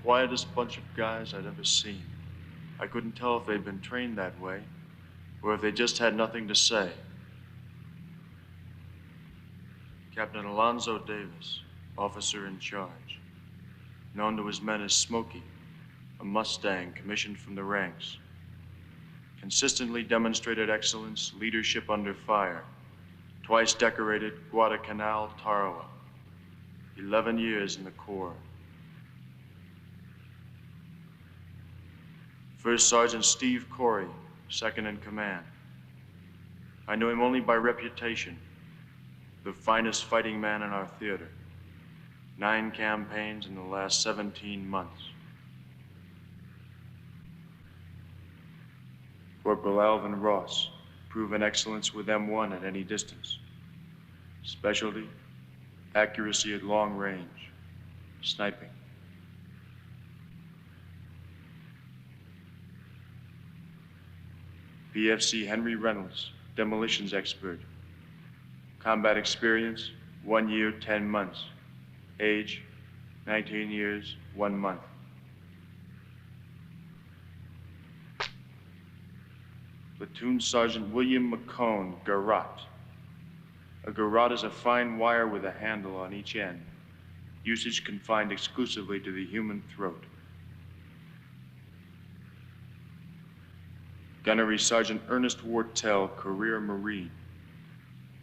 quietest bunch of guys I'd ever seen. I couldn't tell if they'd been trained that way or if they just had nothing to say. Captain Alonzo Davis, officer in charge, known to his men as Smokey, a Mustang commissioned from the ranks. Consistently demonstrated excellence, leadership under fire. Twice decorated Guadalcanal, Tarawa. 11 years in the Corps. First Sergeant Steve Corey, second in command. I knew him only by reputation. The finest fighting man in our theater. 9 campaigns in the last 17 months. Corporal Alvin Ross, proven excellence with M1 at any distance. Specialty, accuracy at long range, sniping. PFC Henry Reynolds, demolitions expert. Combat experience, 1 year, 10 months. Age, 19 years, 1 month. Platoon Sergeant William McCone, garrote. A garrote is a fine wire with a handle on each end. Usage confined exclusively to the human throat. Gunnery Sergeant Ernest Wartell, career Marine.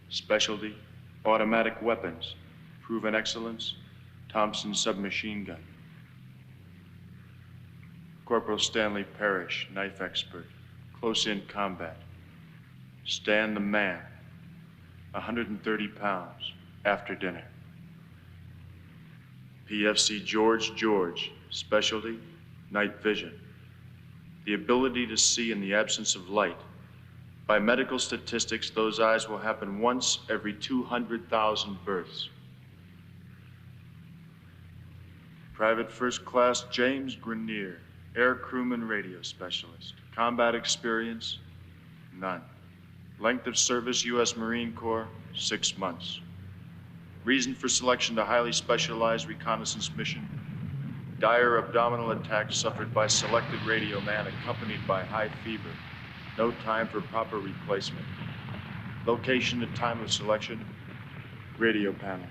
Specialty, automatic weapons. Proven excellence, Thompson submachine gun. Corporal Stanley Parrish, knife expert. Close-in combat. Stan the man, 130 pounds, after dinner. PFC George, specialty, night vision. The ability to see in the absence of light. By medical statistics, those eyes will happen once every 200,000 births. Private First Class James Grenier, air crewman radio specialist. Combat experience, none. Length of service, U.S. Marine Corps, 6 months. Reason for selection to highly specialized reconnaissance mission. Dire abdominal attack suffered by selected radio man accompanied by high fever. No time for proper replacement. Location and time of selection, radio panel.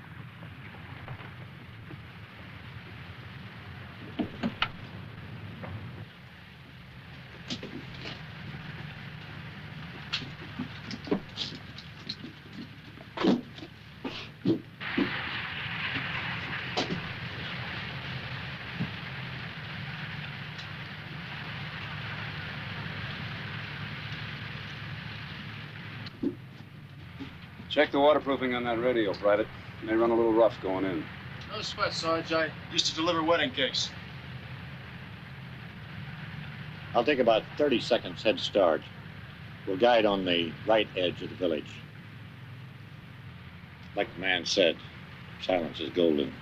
Check the waterproofing on that radio, Private. It may run a little rough going in. No sweat, Sarge. I used to deliver wedding cakes. I'll take about 30 seconds head start. We'll guide on the right edge of the village. Like the man said, silence is golden.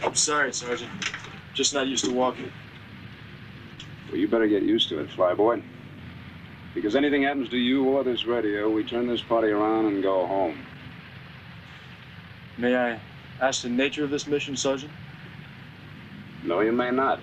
I'm sorry, Sergeant. Just not used to walking. Well, you better get used to it, flyboy. Because anything happens to you or this radio, we turn this party around and go home. May I ask the nature of this mission, Sergeant? No, you may not.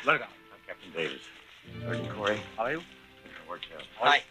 Welcome. I'm Captain Davis. Sergeant Corey. How are you? Work out. Hi.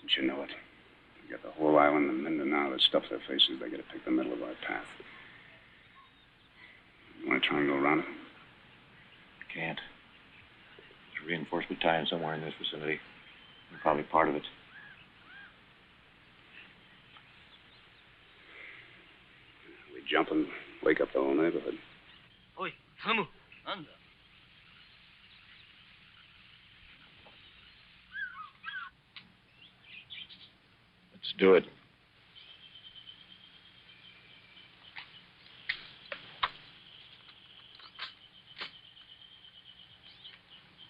Don't you know it? You got the whole island and Mindanao that stuff their faces. They gotta pick the middle of our path. You want to try and go around it? I can't. There's a reinforcement battalion somewhere in this vicinity. You're probably part of it. We jump and wake up the whole neighborhood. Oi, 頼む。なんだ。Let's do it.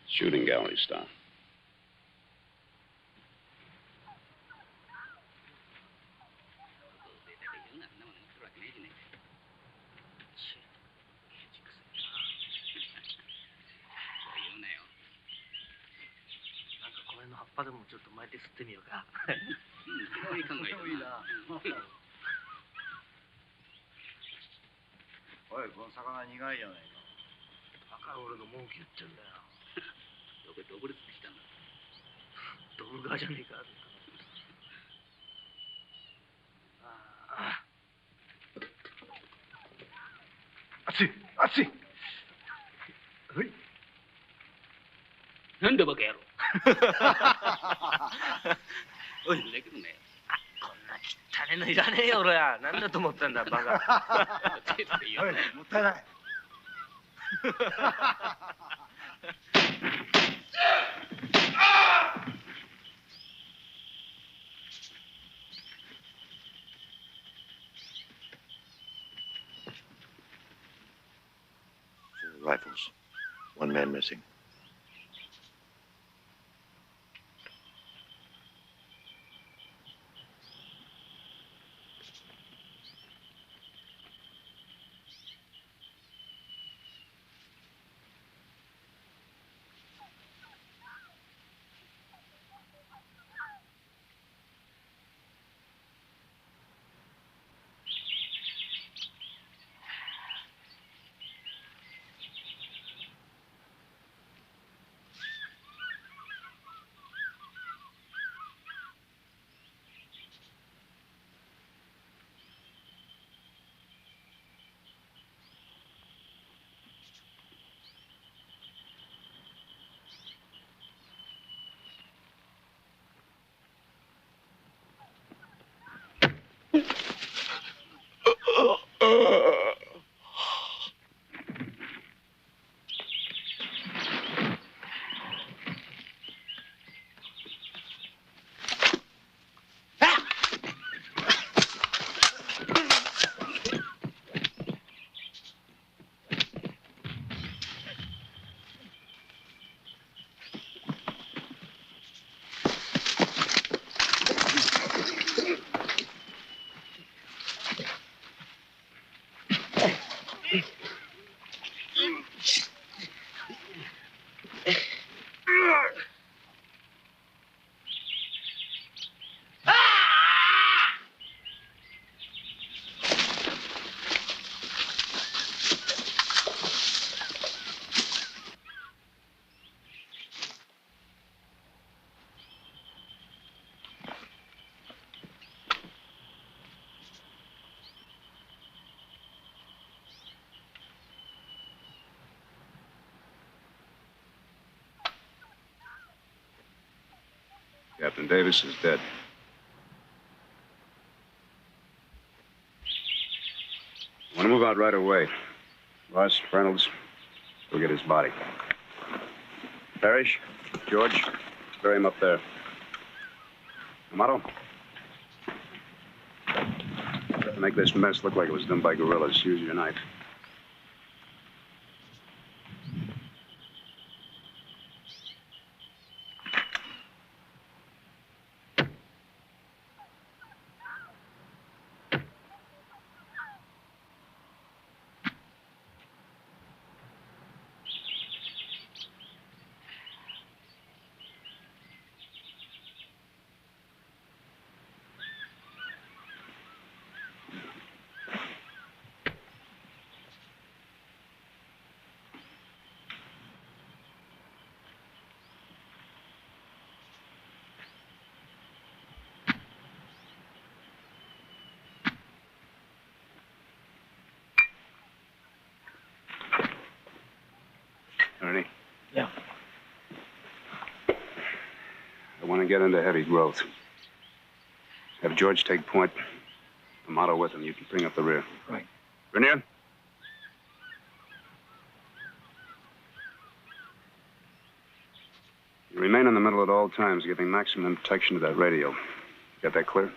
Shooting gallery style.なんだバカ野郎。おい、こんな汚ねのいらねえよ俺は。なんだと思ったんだバカ。おい、もったいない。rifles. One man missing. Captain Davis is dead. I want to move out right away. Ross, Reynolds, go get his body. Parrish, George, bury him up there. Amato, make this mess look like it was done by guerrillas. Use your knife. Ernie? Yeah. I want to get into heavy growth. Have George take point. Amato with him. You can bring up the rear. Right. Rainier? You remain in the middle at all times, giving maximum protection to that radio. Got that clear?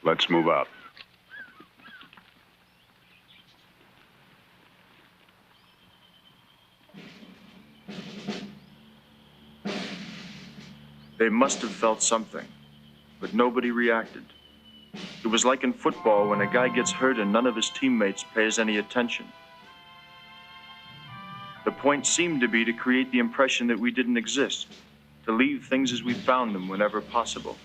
Let's move out. They must have felt something, but nobody reacted. It was like in football when a guy gets hurt and none of his teammates pays any attention. The point seemed to be to create the impression that we didn't exist, to leave things as we found them whenever possible.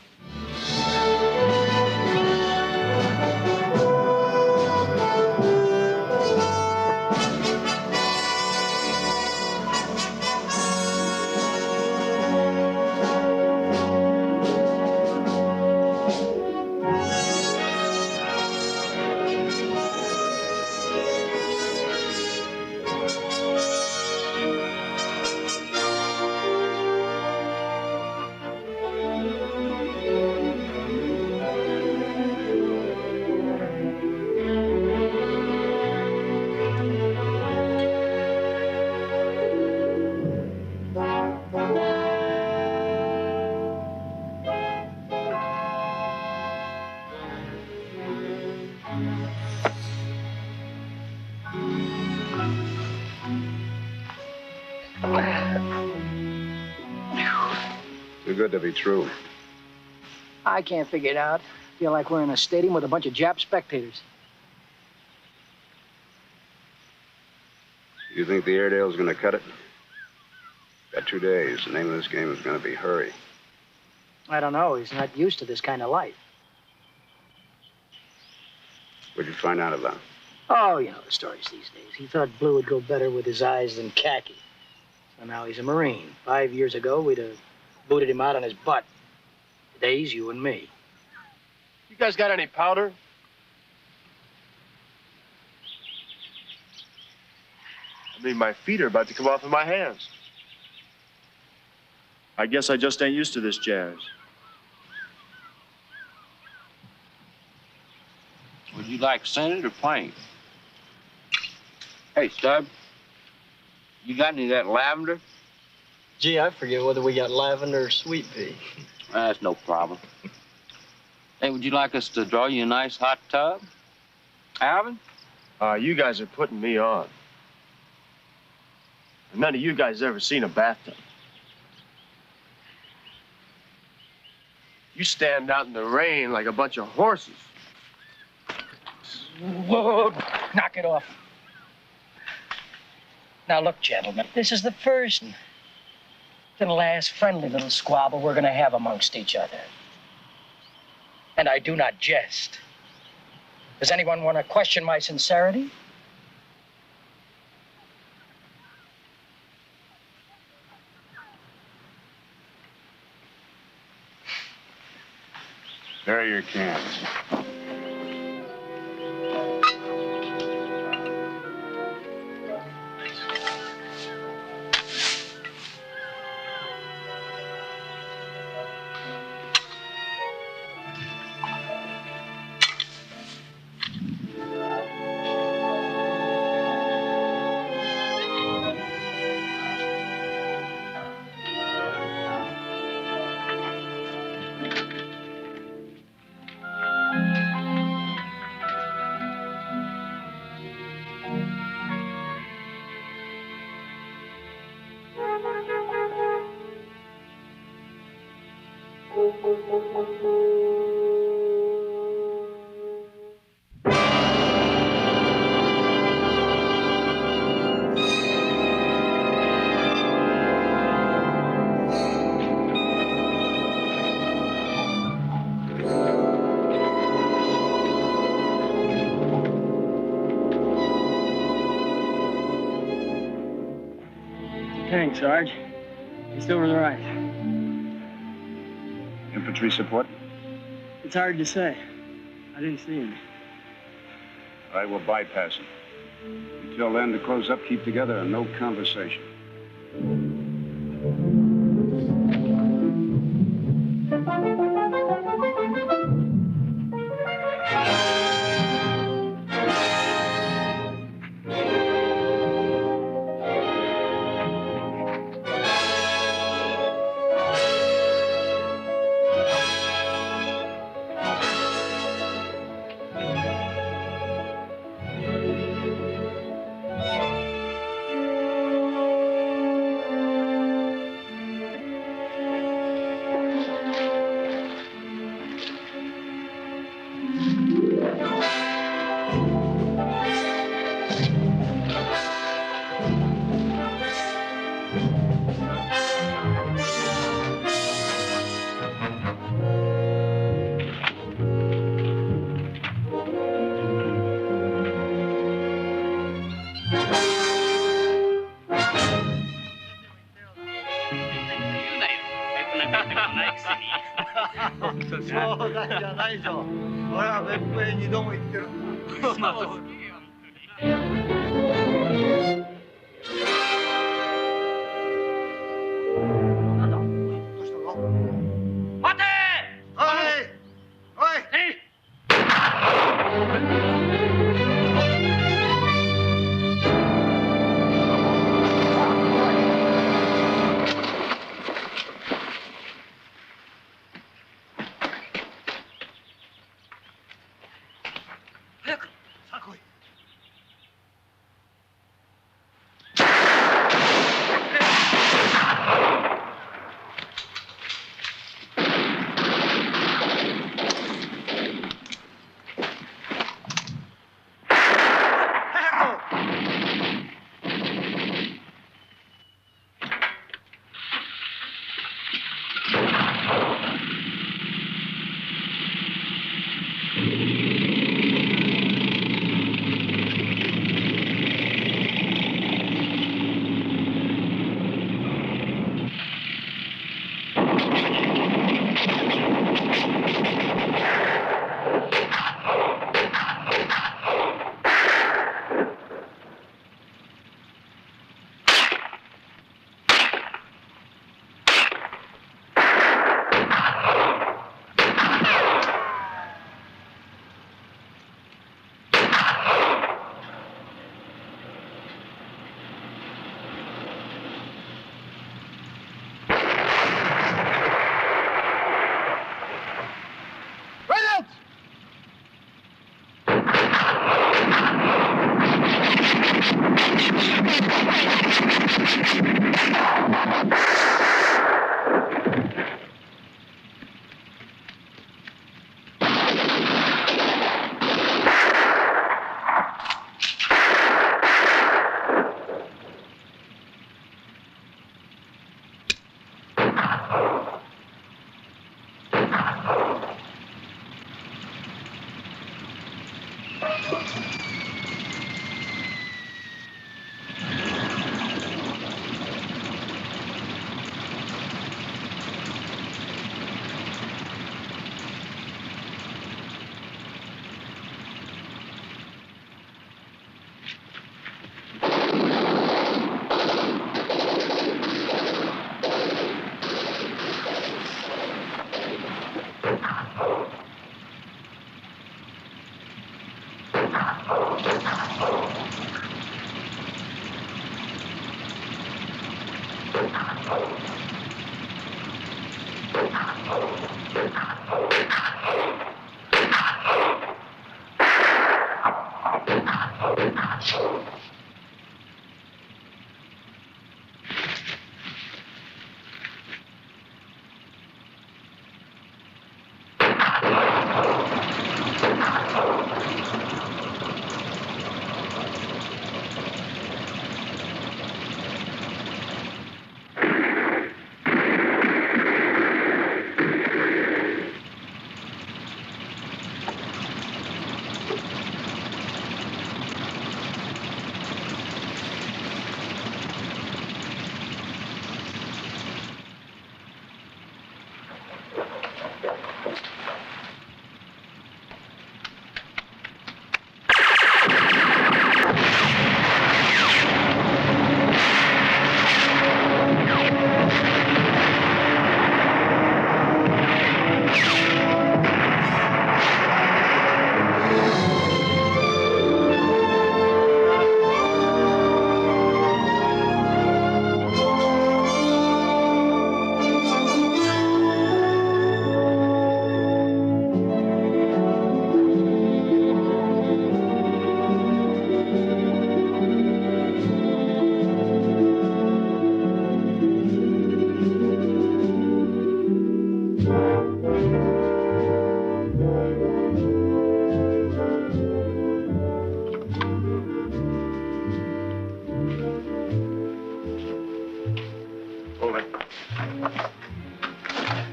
Too good to be true. I can't figure it out. Feel like we're in a stadium with a bunch of Jap spectators. You think the Airedale's gonna cut it? Got 2 days. The name of this game is gonna be hurry. I don't know. He's not used to this kind of life. What'd you find out about? Oh, you know the stories these days. He thought blue would go better with his eyes than khaki. So now he's a Marine. 5 years ago, we'd have booted him out on his butt. Today, he's you and me. You guys got any powder? I mean, my feet are about to come off of my hands. I guess I just ain't used to this jazz. Would you like scented or plain? Hey, Stub, you got any of that lavender? Gee, I forget whether we got lavender or sweet pea. That's no problem. Hey, would you like us to draw you a nice hot tub? Alvin? You guys are putting me on. None of you guys ever seen a bathtub. You stand out in the rain like a bunch of horses. Whoa, knock it off. Now, look, gentlemen, this is the first and the last friendly little squabble we're going to have amongst each other. And I do not jest. Does anyone want to question my sincerity? Bury your cans. Thanks, Sarge. He's still the right. Infantry support? It's hard to say. I didn't see him. All right, we'll bypass him. Until then, to close up, keep together, and no conversation.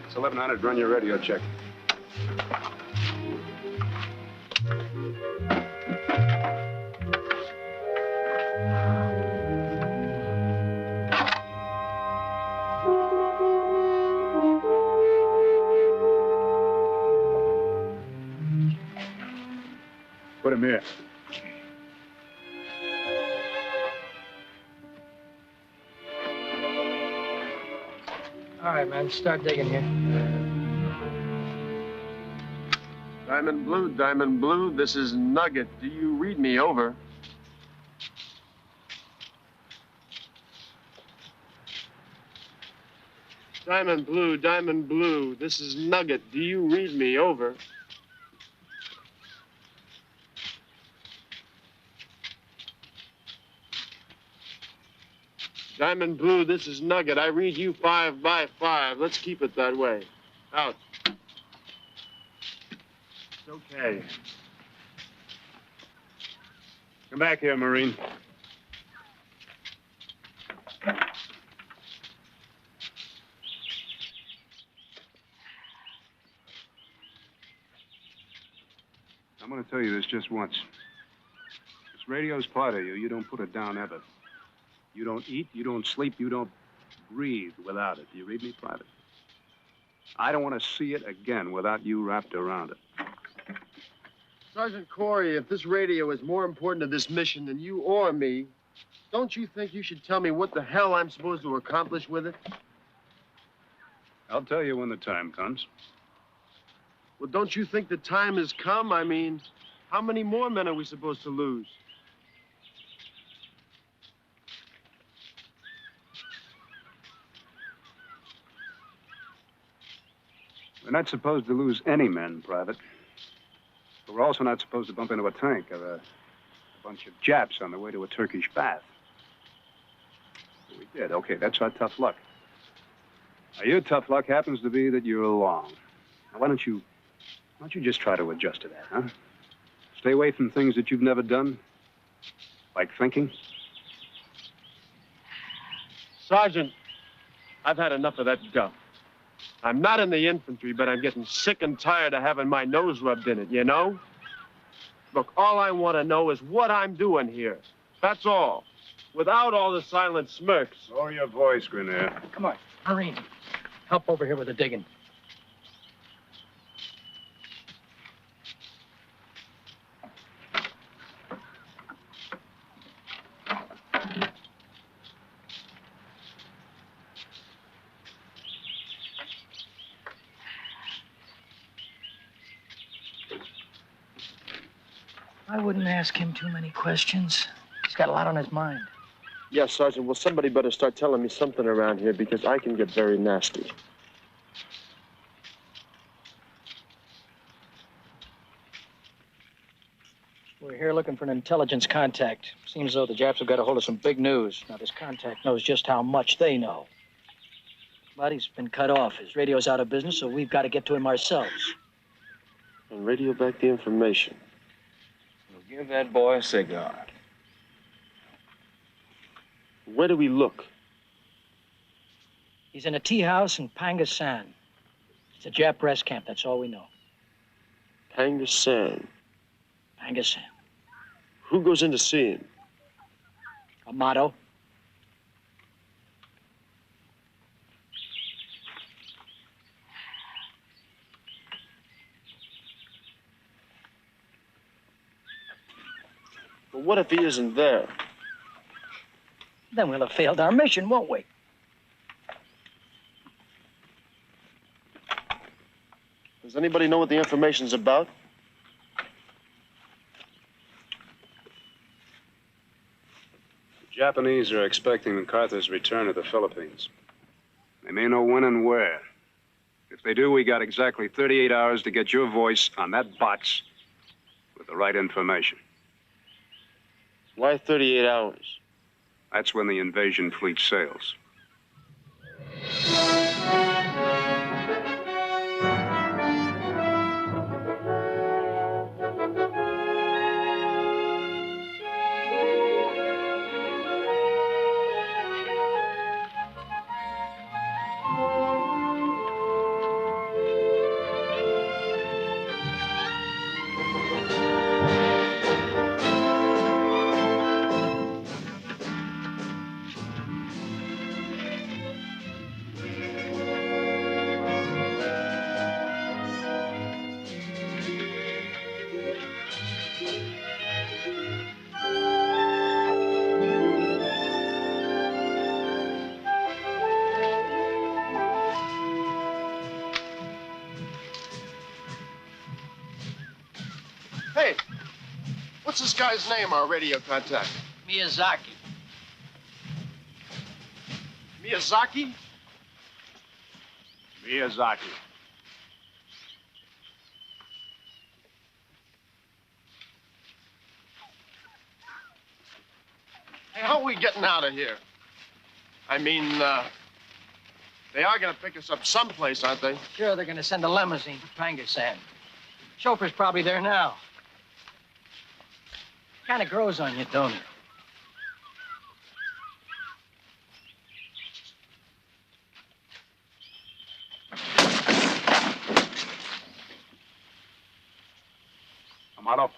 It's 1100. Run your radio check. Put him here. All right, man, start digging here. Diamond Blue, this is Nugget. Do you read me over? Diamond Blue, this is Nugget. Do you read me over? Diamond Blue, this is Nugget. I read you 5 by 5. Let's keep it that way. Out. It's okay. Come back here, Marine. I'm going to tell you this just once. This radio's part of you. You don't put it down ever. You don't eat, you don't sleep, you don't breathe without it. Do you read me, Private? I don't want to see it again without you wrapped around it. Sergeant Corey, if this radio is more important to this mission than you or me, don't you think you should tell me what the hell I'm supposed to accomplish with it? I'll tell you when the time comes. Well, don't you think the time has come? I mean, how many more men are we supposed to lose? We're not supposed to lose any men, Private. But we're also not supposed to bump into a tank or a bunch of Japs on the way to a Turkish bath. We did. Okay, that's our tough luck. Now, your tough luck happens to be that you're along. Now, why don't you just try to adjust to that, huh? Stay away from things that you've never done, like thinking. Sergeant, I've had enough of that guff. I'm not in the infantry, but I'm getting sick and tired of having my nose rubbed in it, you know? Look, all I want to know is what I'm doing here. That's all. Without all the silent smirks. Lower your voice, Grenier. Come on, Marine. Help over here with the digging. I wouldn't ask him too many questions. He's got a lot on his mind. Yes, Sergeant. Well, somebody better start telling me something around here because I can get very nasty. We're here looking for an intelligence contact. Seems as though the Japs have got a hold of some big news. Now, this contact knows just how much they know. But he's been cut off. His radio's out of business, so we've got to get to him ourselves. And radio back the information. Well, give that boy a cigar. Where do we look? He's in a tea house in Pangasan. It's a Jap rest camp, that's all we know. Pangasan. Pangasan. Who goes in to see him? Amato. But what if he isn't there? Then we'll have failed our mission, won't we? Does anybody know what the information's about? The Japanese are expecting MacArthur's return to the Philippines. They may know when and where. If they do, we got exactly 38 hours to get your voice on that box with the right information. Why 38 hours? That's when the invasion fleet sails. Hey, what's this guy's name, our radio contact? Miyazaki. Miyazaki? Miyazaki. Hey, how are we getting out of here? I mean, they are going to pick us up someplace, aren't they? Sure, they're going to send a limousine to Pangasan. Chauffeur's probably there now. Kind of grows on you, don't it? Amato.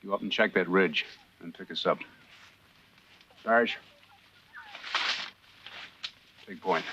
You up and check that ridge and pick us up. Sarge. Big point.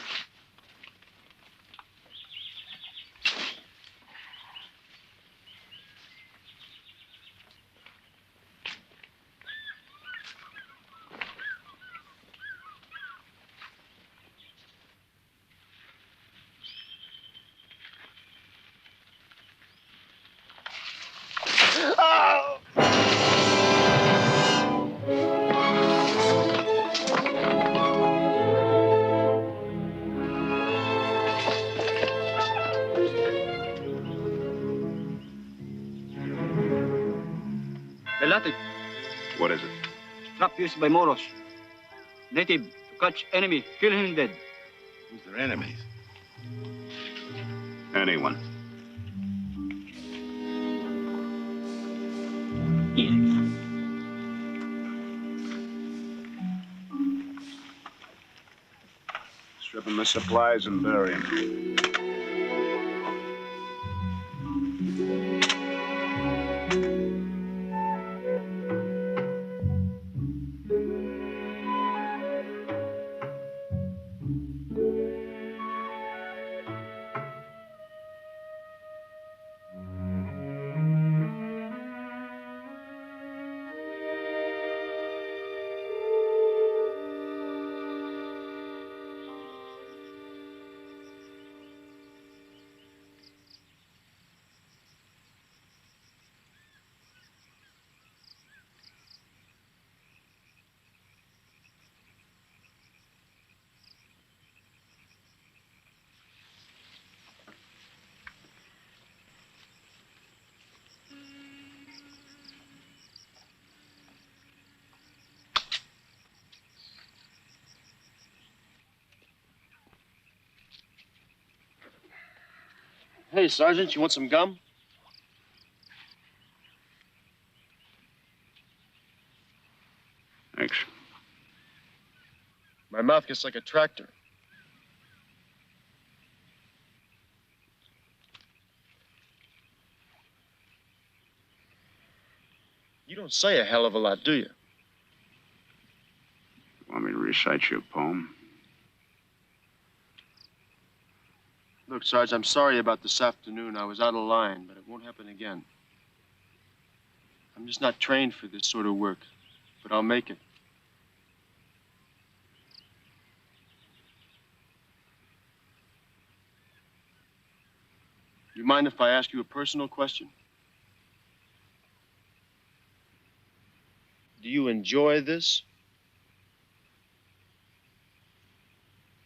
Relative, What is it? trap used by Moros. Native to catch enemy, kill him dead. Who's their enemies? Anyone. Easy. Strip him of supplies and bury him. Hey, Sergeant, you want some gum? Thanks. My mouth gets like a tractor. You don't say a hell of a lot, do you? Want me to recite you a poem? Look, Sarge, I'm sorry about this afternoon. I was out of line, but it won't happen again. I'm just not trained for this sort of work, but I'll make it. You mind if I ask you a personal question? Do you enjoy this?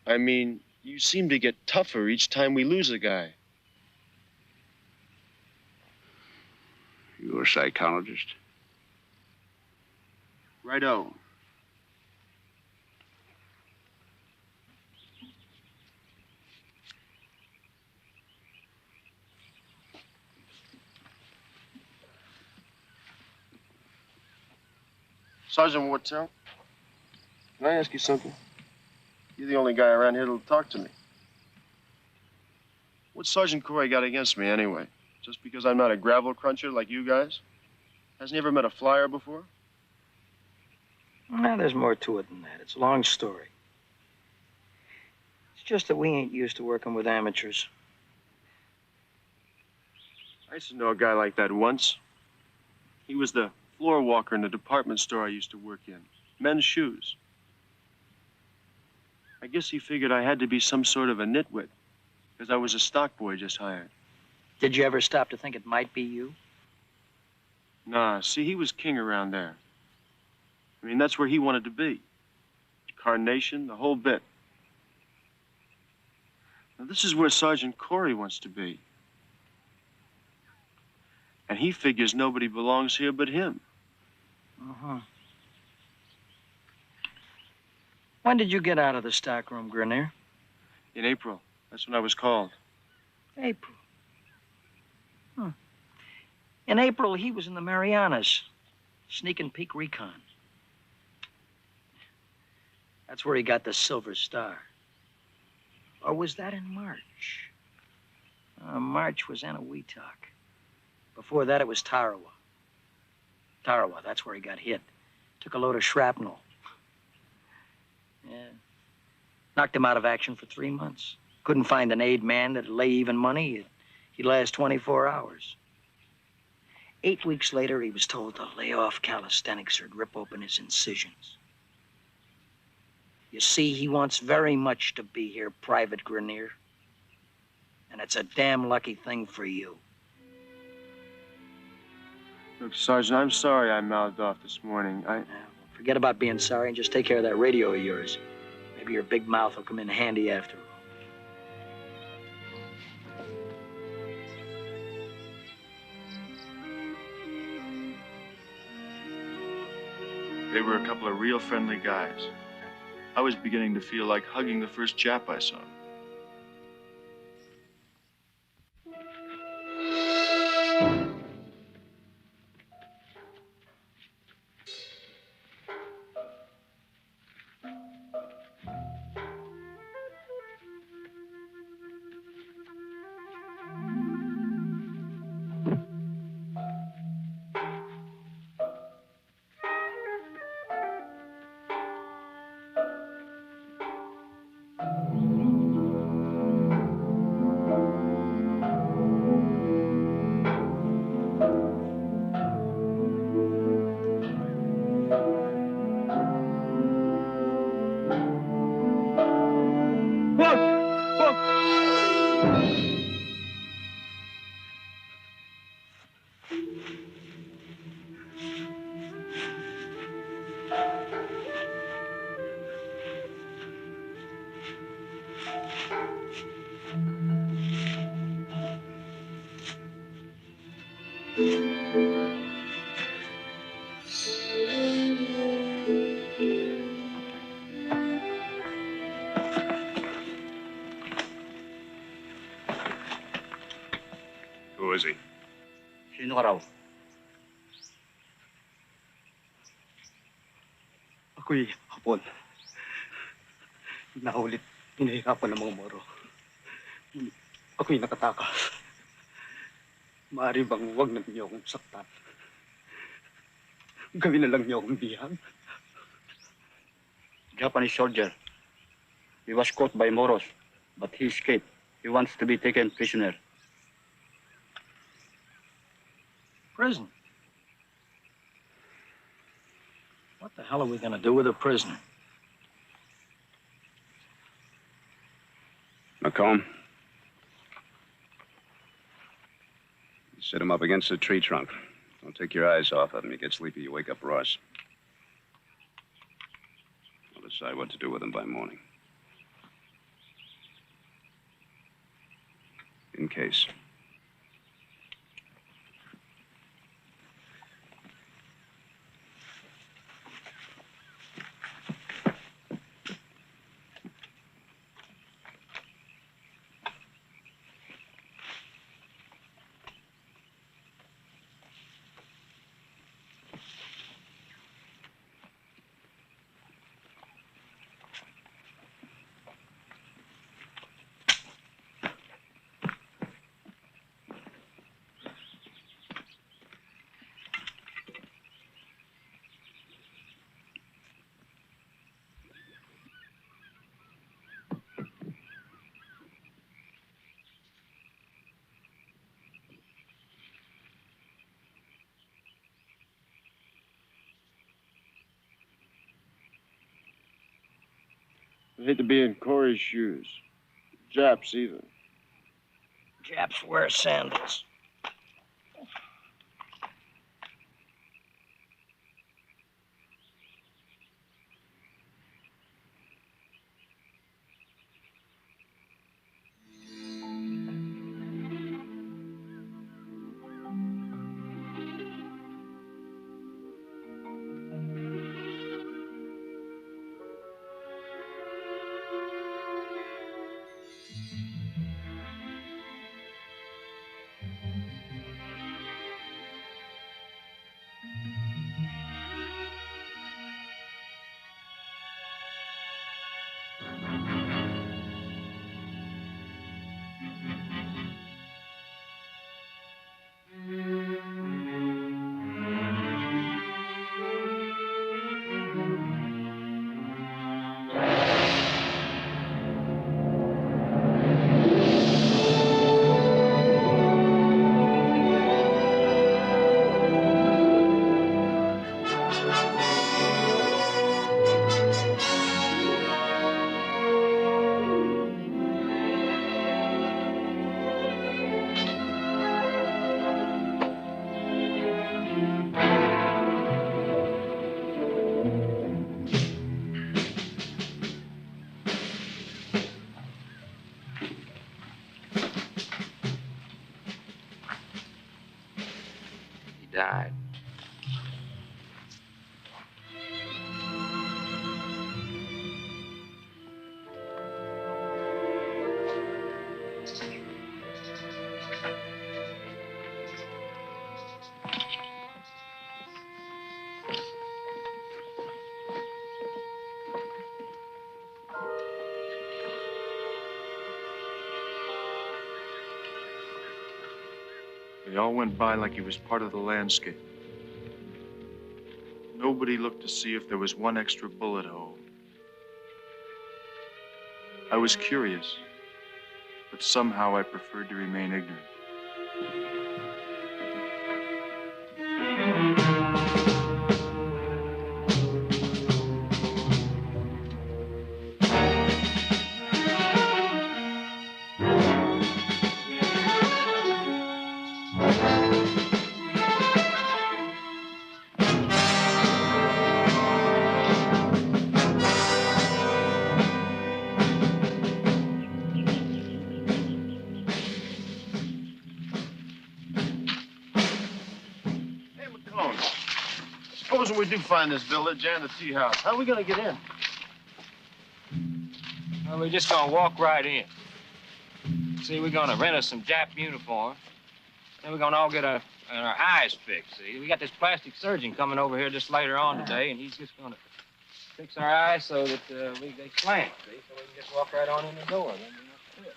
I mean, you seem to get tougher each time we lose a guy. You a psychologist? Righto. Sergeant Wartell, can I ask you something? You're the only guy around here that'll talk to me. What's Sergeant Corey got against me, anyway? Just because I'm not a gravel cruncher like you guys? Hasn't he ever met a flyer before? Well, there's more to it than that. It's a long story. It's just that we ain't used to working with amateurs. I used to know a guy like that once. He was the floor walker in the department store I used to work in. Men's shoes. I guess he figured I had to be some sort of a nitwit, because I was a stock boy just hired. Did you ever stop to think it might be you? Nah, see, he was king around there. I mean, that's where he wanted to be. Carnation, the whole bit. Now, this is where Sergeant Corey wants to be. And he figures nobody belongs here but him. Uh-huh. When did you get out of the stockroom, Grenier? In April. That's when I was called. April. Huh. In April, he was in the Marianas, sneak and peek recon. That's where he got the Silver Star. Or was that in March? March was Anahuac. Before that, it was Tarawa. Tarawa, that's where he got hit. Took a load of shrapnel. Yeah. Knocked him out of action for 3 months. Couldn't find an aid man that'd lay even money. He'd last 24 hours. 8 weeks later, he was told to lay off calisthenics or rip open his incisions. You see, he wants very much to be here, Private Grenier. And it's a damn lucky thing for you. Look, Sergeant, I'm sorry I mouthed off this morning. Forget about being sorry and just take care of that radio of yours. Maybe your big mouth will come in handy after all. They were a couple of real friendly guys. I was beginning to feel like hugging the first Jap I saw. Sino ka raw? Ako'y hapon. Nahulit, pinahirapan ng mga Moro. Ako'y nakatakas. Maaari bang huwag na niyo akong saktan? Gawin na lang niyo akong bihag. Japanese soldier. He was caught by Moros, but he escaped. He wants to be taken prisoner. Prison? What the hell are we gonna do with a prisoner? McComb. Set him up against a tree trunk. Don't take your eyes off of him. You get sleepy, you wake up Ross. I'll decide what to do with him by morning. In case. I hate to be in Corey's shoes. Japs either. Japs wear sandals. Died. They all went by like he was part of the landscape. Nobody looked to see if there was one extra bullet hole. I was curious, but somehow I preferred to remain ignorant. Supposing we do find this village and the tea house, how are we gonna get in? Well, we're just gonna walk right in. See, we're gonna rent us some Jap uniforms. Then we're gonna all get a And our eyes fixed. See, we got this plastic surgeon coming over here just later on today, and he's just gonna fix our eyes so that they slant. See, so we can just walk right on in the door. Then we don't quit.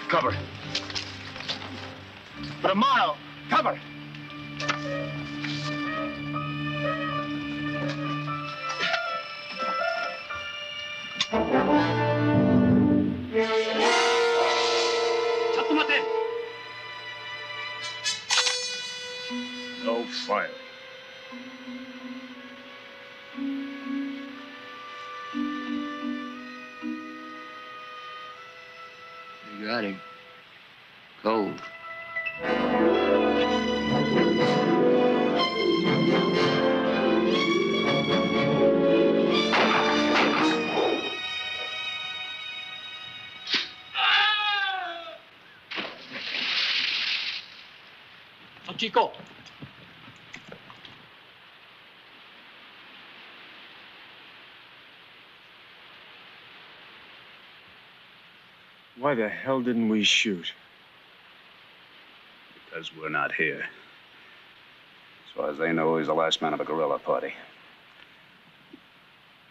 Cover. For a mile. Cover. No firing. You got him. Cold. Chico. Why the hell didn't we shoot? Because we're not here. As far as they know, he's the last man of a guerrilla party.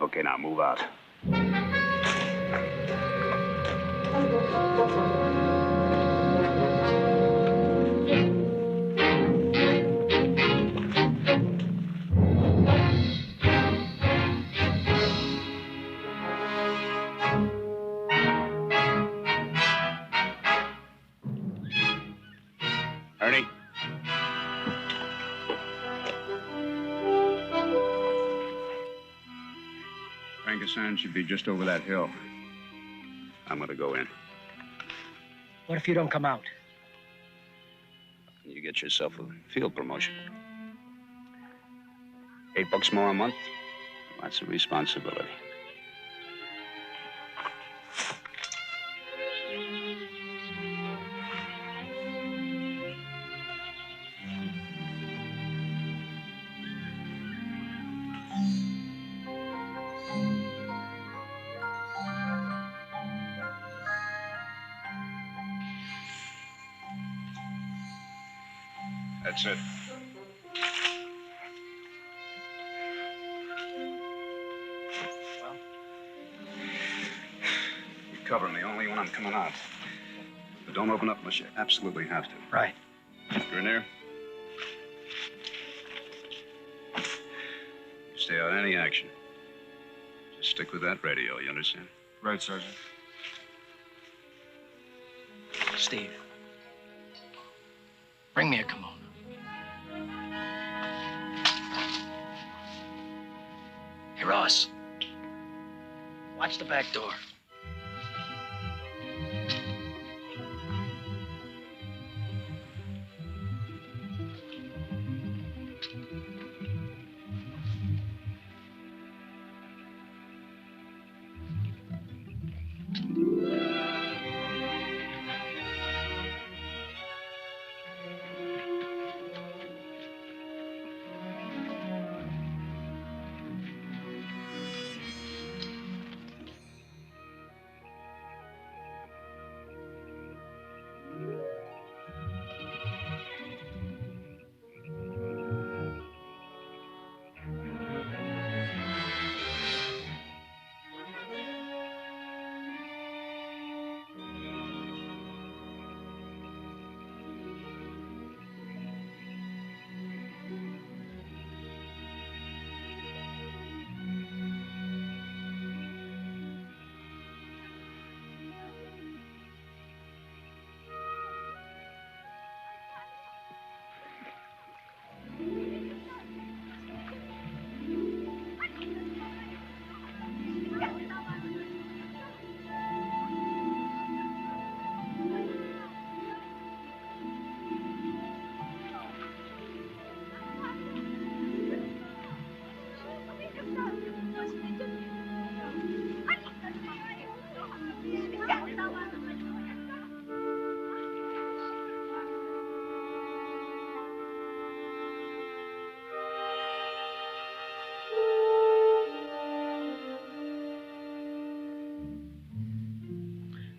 Okay, now move out. Ernie? Frankenstein should be just over that hill. I'm gonna go in. What if you don't come out? You get yourself a field promotion. $8 more a month. That's a responsibility. That's it. Well? You cover me only when I'm coming out. But don't open up unless you absolutely have to. Right. Grenier? You stay out of any action. Just stick with that radio, you understand? Right, Sergeant. Steve. Bring me a kimono. Hey, Ross. Watch the back door.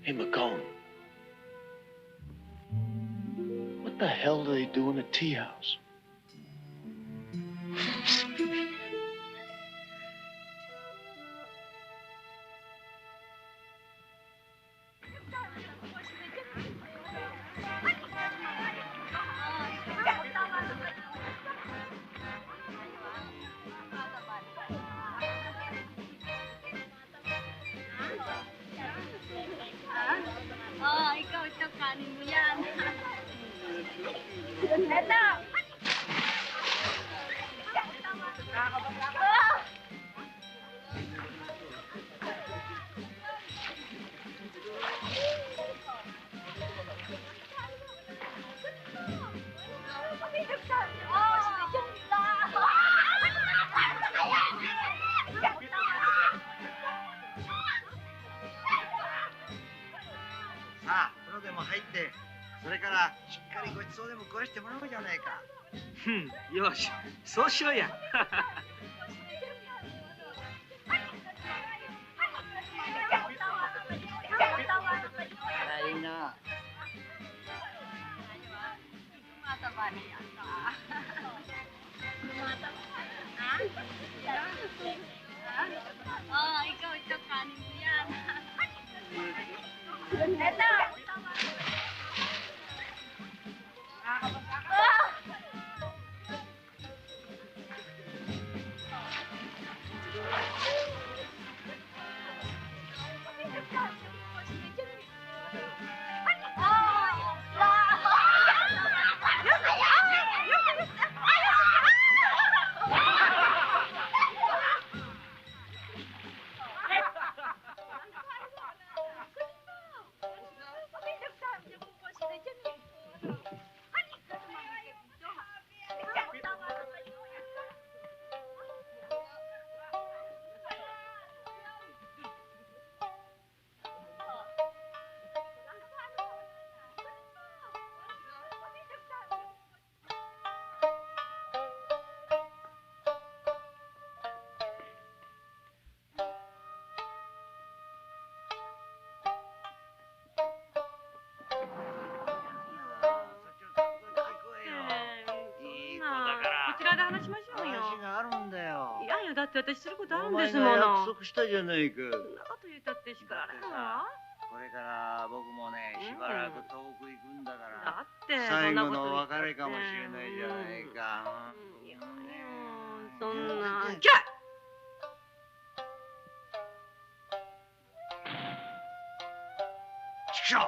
Hey, McCone. What the hell do they do in a tea house? Ikaw, ito, kanin mo yan. Eto!さあ、風呂でも入って、それからしっかりごちそうでも食わしてもらおうじゃねえか。よし、そうしようや。いいな。Ikaw, ito, kanin mo yan. Eto!話があるんだよ。いやいや、だって私することあるんお前ですもの。が約束したじゃないか。そんなこと言ったって叱られるわ。これから僕もね、しばらく遠く行くんだから。だって最後のお別れかもしれないじゃないか。いやいや、そんな。キャッ！ちくしょう！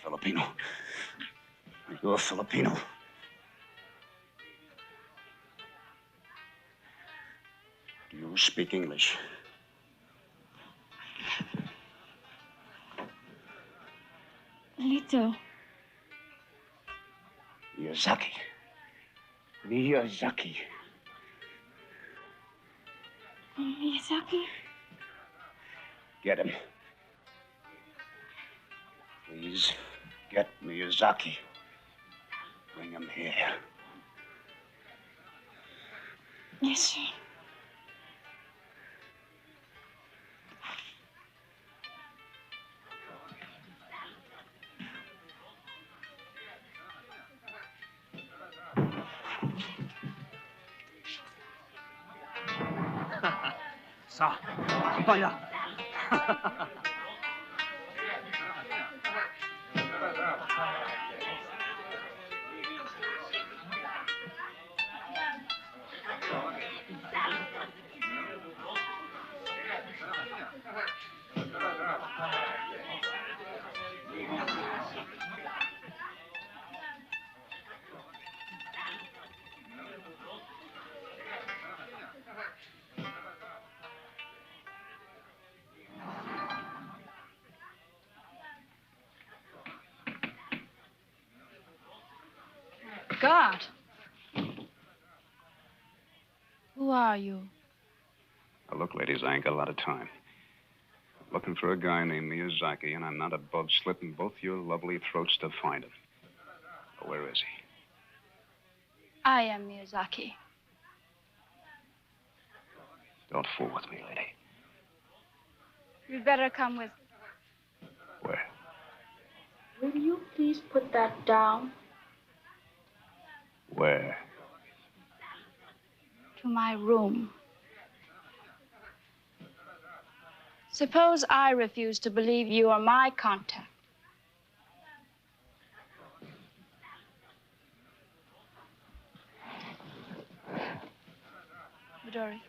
Filipino. You're a Filipino. Do you speak English? Little. Miyazaki. Miyazaki. Miyazaki? Get him. Please get Miyazaki. Bring him here. Yes, sir. 자, 빨리야. God. Who are you? Now, look, ladies, I ain't got a lot of time. I'm looking for a guy named Miyazaki, and I'm not above slitting both your lovely throats to find him. But where is he? I am Miyazaki. Don't fool with me, lady. You'd better come with. Where? Will you please put that down? Where? To my room. Suppose I refuse to believe you are my contact. Midori.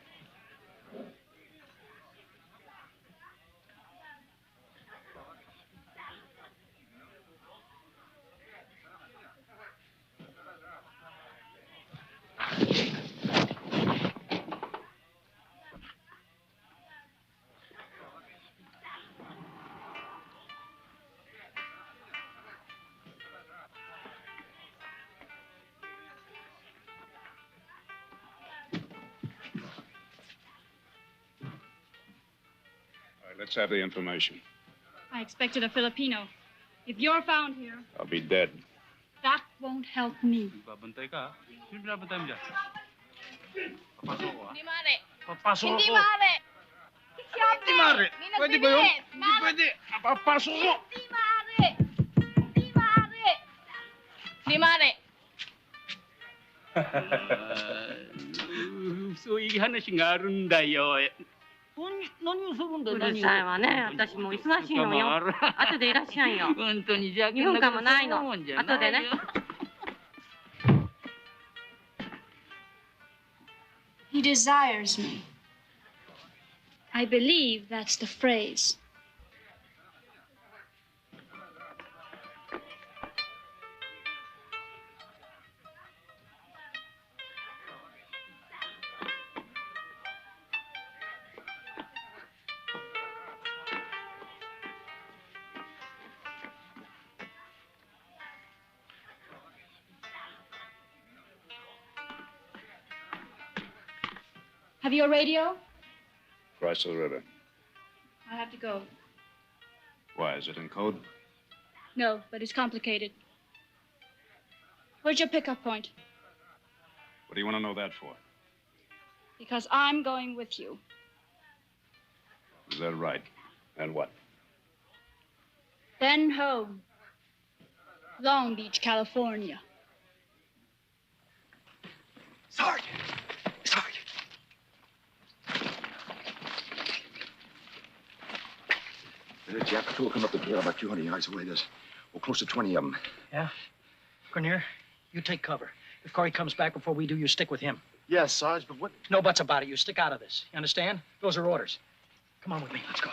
Let's have the information. I expected a Filipino. If you're found here, I'll be dead. that won't help me. Babantay ka. Sino binabantay mo dyan? Papasok ko, ha? Hindi mare. Papasok Hindi ako. mare. Hindi, Mare. Pwede ba yun? Hindi pwede. Papasok ko. Hindi mare. Hindi mare. Hindi mare.うるさいわね。私もう忙しいのよ。後でいらっしゃいよ。2分間もないの。後でね。He desires me. I believe that's the phrase. Have you a radio? Cross the river. I have to go. Why, is it in code? No, but it's complicated. Where's your pickup point? What do you want to know that for? Because I'm going with you. Is that right? And what? Then home. Long Beach, California. Sergeant! Sergeant! There's a Jap patrol coming up the trail about 200 yards away. We're close to 20 of them. Yeah? Grenier, you take cover. If Corey comes back before we do, you stick with him. Yes, Sarge, but what? No buts about it. You stick out of this. You understand? Those are orders. Come on with me. Let's go.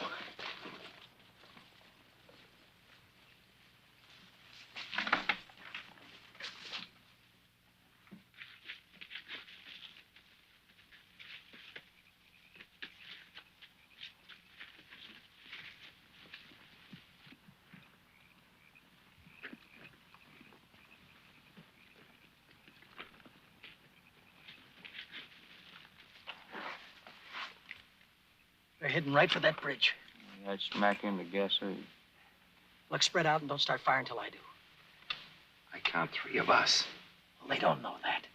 heading right for that bridge. I'd smack into gasoline. Look, spread out and don't start firing till I do. I count 3 of us. Well, they don't know that.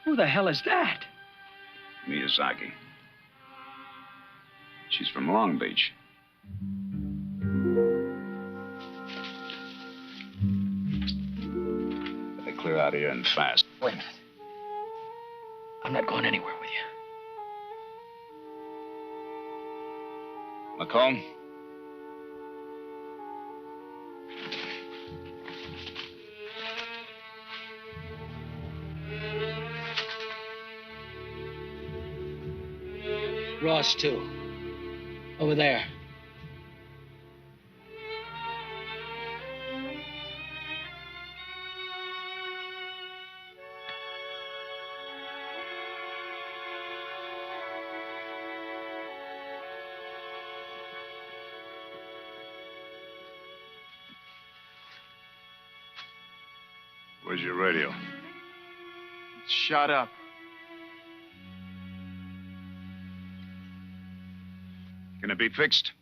Who the hell is that? Miyazaki. She's from Long Beach. Better clear out of here and fast. Wait a minute. I'm not going anywhere with you. McComb? Ross, too. Over there. Where's your radio? It's shot up. Can it be fixed?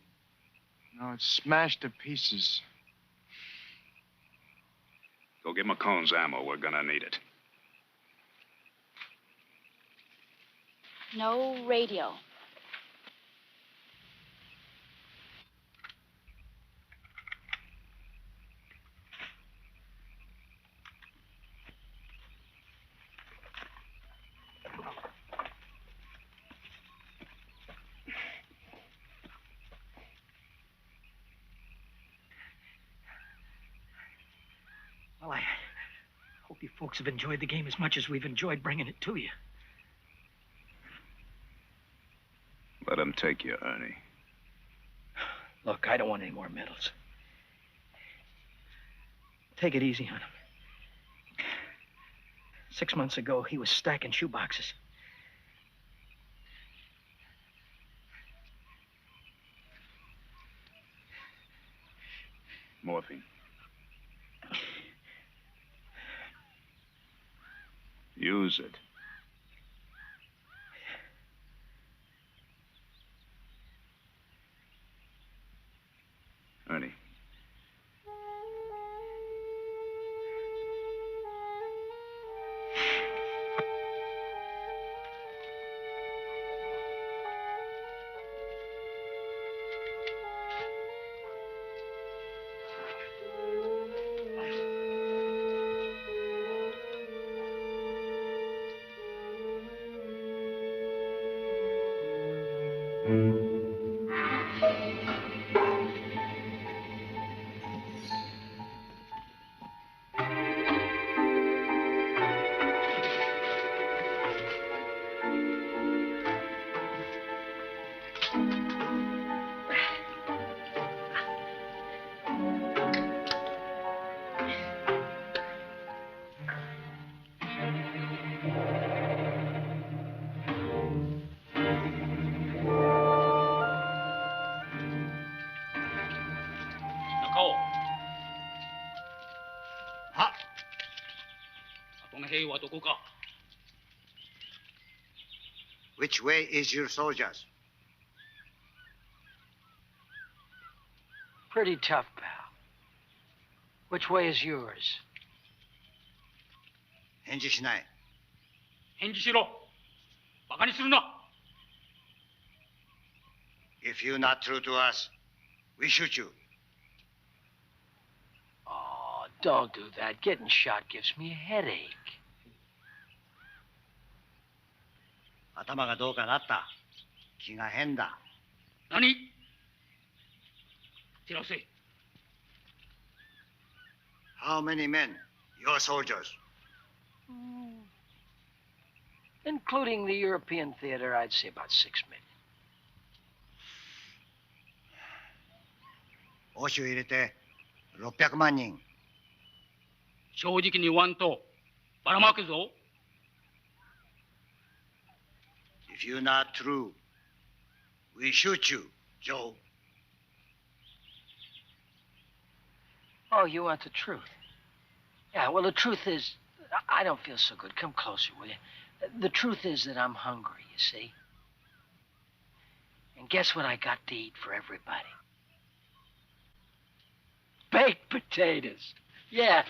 No, it's smashed to pieces. Go get McCone's ammo. We're gonna need it. No radio. Well, I hope you folks have enjoyed the game as much as we've enjoyed bringing it to you. Let him take you, Ernie. Look, I don't want any more medals. Take it easy on him. 6 months ago, he was stacking shoeboxes. Morphine. Use it. Ernie. Which way is your soldiers? Pretty tough, pal. Which way is yours? 返事しない。返事しろ。バカにするな。If you're not true to us, we shoot you. Oh, don't do that. Getting shot gives me a headache. 頭がどうかなった。気が変だ。何？照らせ。How many men? Your soldiers. Including the European theater, I'd say about 6 million. 欧州入れて600万人。正直に言わんとばらまくぞ。If you're not true, we shoot you, Joe. Oh, you want the truth? Yeah, well, the truth is, I don't feel so good. Come closer, will you? The truth is that I'm hungry, you see? And guess what I got to eat for everybody? Baked potatoes. Yeah.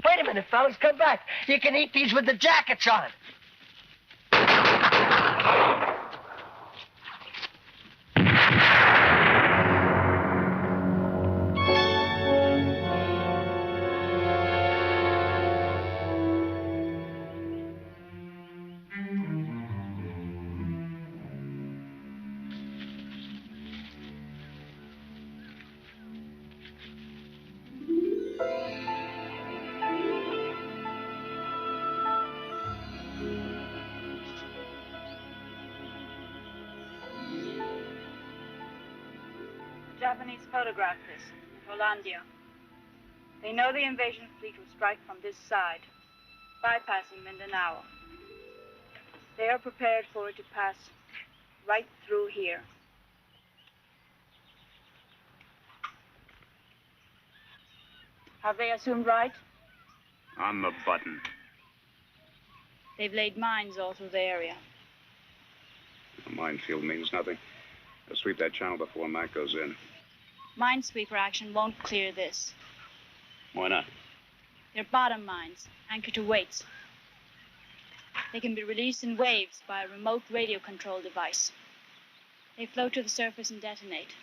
Wait a minute, fellas, come back. You can eat these with the jackets on. Japanese photographed this at Hollandia. They know the invasion fleet will strike from this side, bypassing Mindanao. They are prepared for it to pass right through here. Have they assumed right? On the button. They've laid mines all through the area. A minefield means nothing. They'll sweep that channel before Mac goes in. Minesweeper action won't clear this. Why not? They're bottom mines, anchored to weights. They can be released in waves by a remote radio control device. They float to the surface and detonate.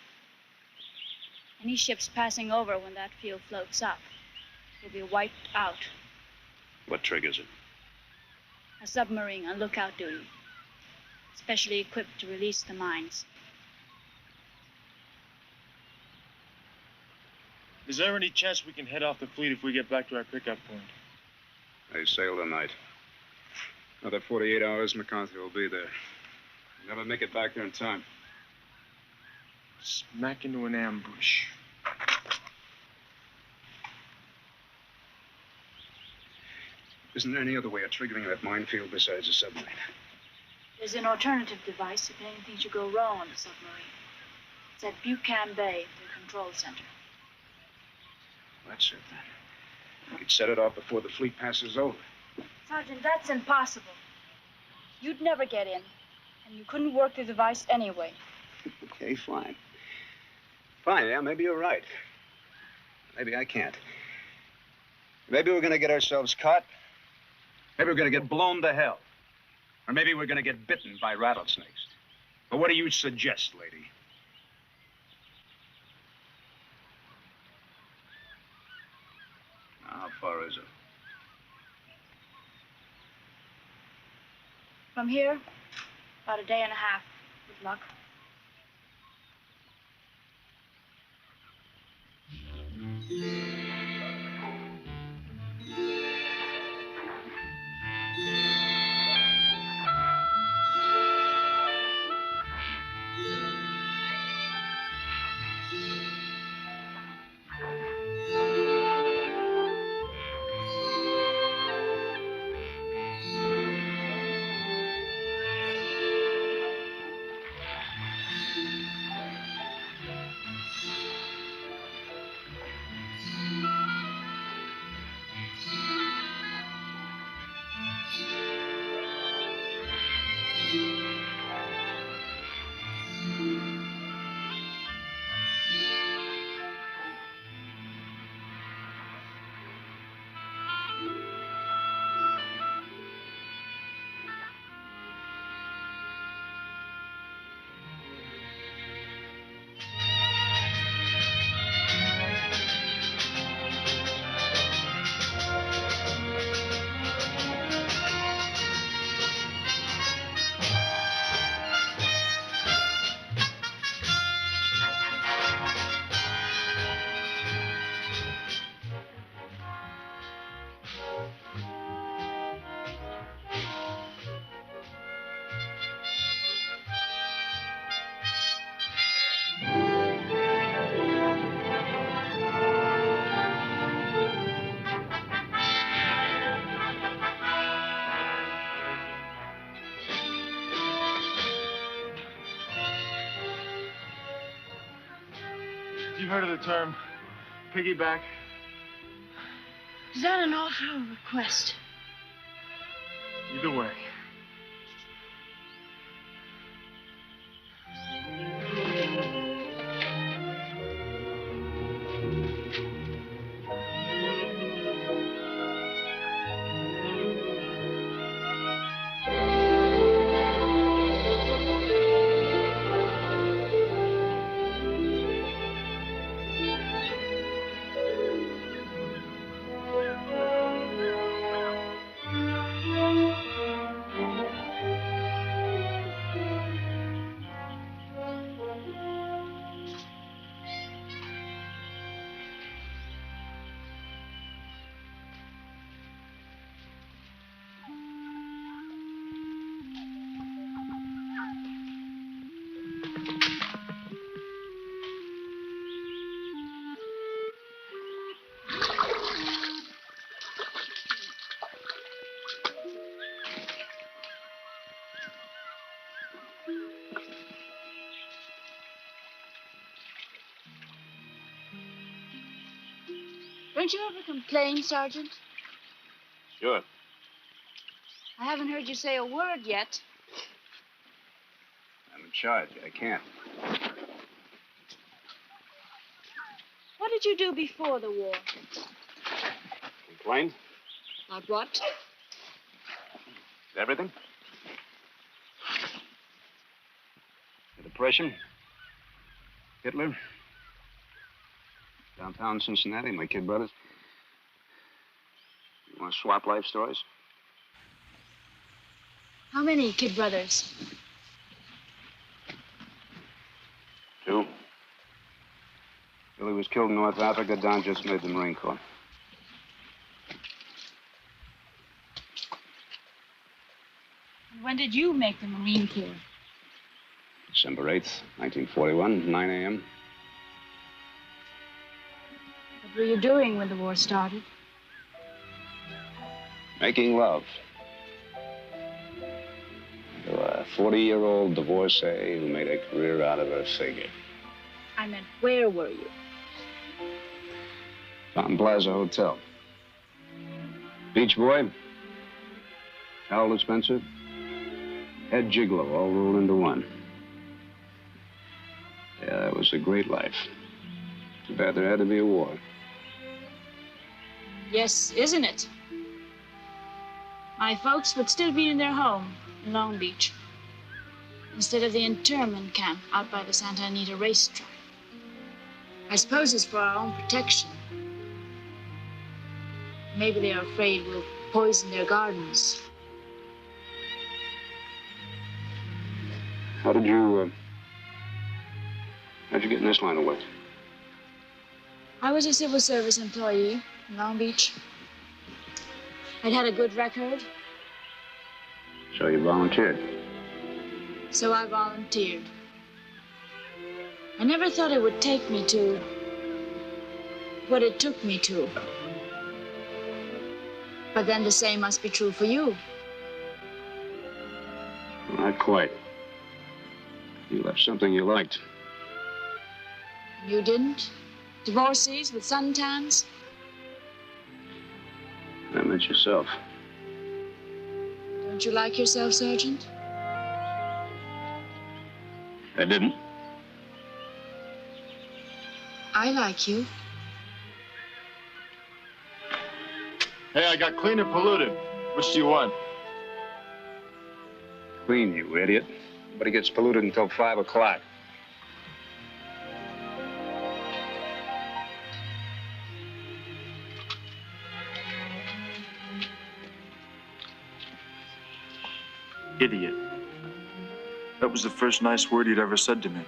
Any ships passing over when that field floats up will be wiped out. What triggers it? A submarine on lookout duty, specially equipped to release the mines. Is there any chance we can head off the fleet if we get back to our pickup point? They sail tonight. Another 48 hours, MacArthur will be there. We'll never make it back there in time. Smack into an ambush. Isn't there any other way of triggering that minefield besides a submarine? There's an alternative device if anything should go wrong on the submarine. It's at Buchan Bay, their control center. That's it, then. We could set it off before the fleet passes over. Sergeant, that's impossible. You'd never get in, and you couldn't work the device anyway. Okay, fine. Fine, yeah, maybe you're right. Maybe I can't. Maybe we're gonna get ourselves caught. Maybe we're gonna get blown to hell. Or maybe we're gonna get bitten by rattlesnakes. But what do you suggest, lady? How far is it? From here, about a day and a half, with luck. You heard of the term piggyback? Is that an offer or a request? Either way. Don't you ever complain, Sergeant? Sure. I haven't heard you say a word yet. I'm in charge. I can't. What did you do before the war? Complain? About what? Everything? The Depression? Hitler? Downtown Cincinnati, my kid brothers. You want to swap life stories? How many kid brothers? 2. Billy was killed in North Africa. Don just made the Marine Corps. When did you make the Marine Corps? December 8th, 1941, 9 a.m. What were you doing when the war started? Making love. To a 40-year-old divorcee who made a career out of her figure. I meant, where were you? Fountain Plaza Hotel. Beach Boy, Harold Spencer, Ed Gigolo, all rolled into one. Yeah, it was a great life. Too bad there had to be a war. Yes, isn't it? My folks would still be in their home in Long Beach instead of the internment camp out by the Santa Anita racetrack. I suppose it's for our own protection. Maybe they're afraid we'll poison their gardens. How'd you get in this line of work? I was a civil service employee in Long Beach. I'd had a good record, So you volunteered? so I volunteered. I never thought it would take me to what it took me to. But then the same must be true for you. Not quite. You left something you liked. You didn't? Divorcees with suntans? That meant yourself. Don't you like yourself, Sergeant? I didn't. I like you. Hey, I got clean or polluted. Which do you want? Clean, you idiot. Nobody gets polluted until 5 o'clock. Idiot. That was the first nice word he'd ever said to me.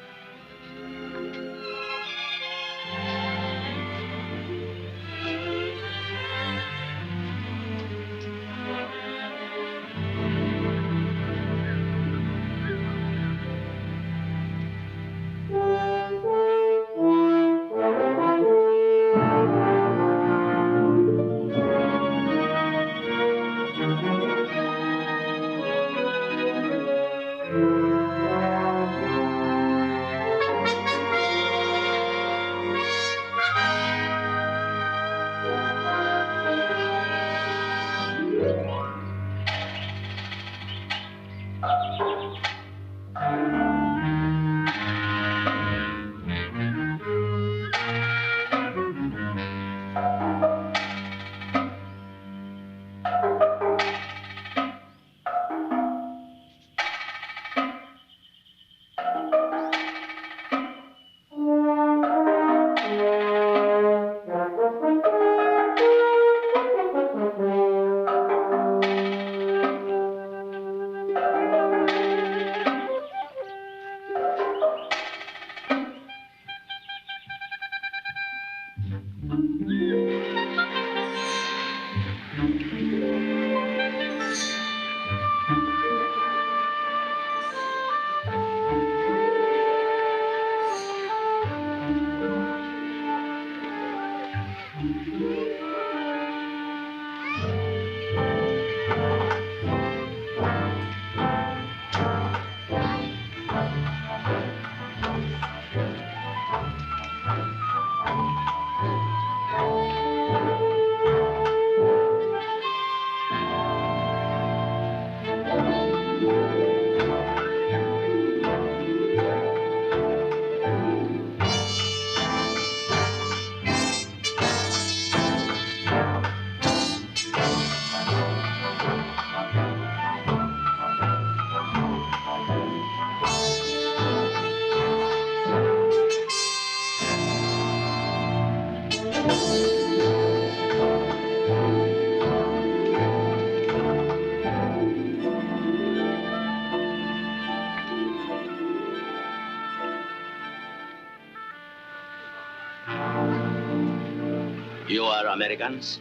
You are Americans?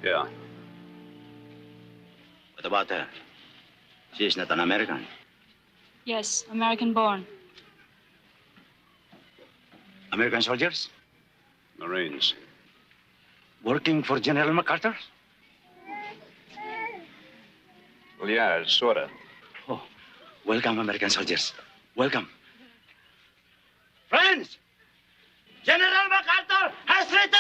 Yeah. What about her? She is not an American. Yes, American born. American soldiers? Marines. Working for General MacArthur? Well, yeah, sort of. Oh, welcome, American soldiers. Welcome. Friends! General MacArthur has returned!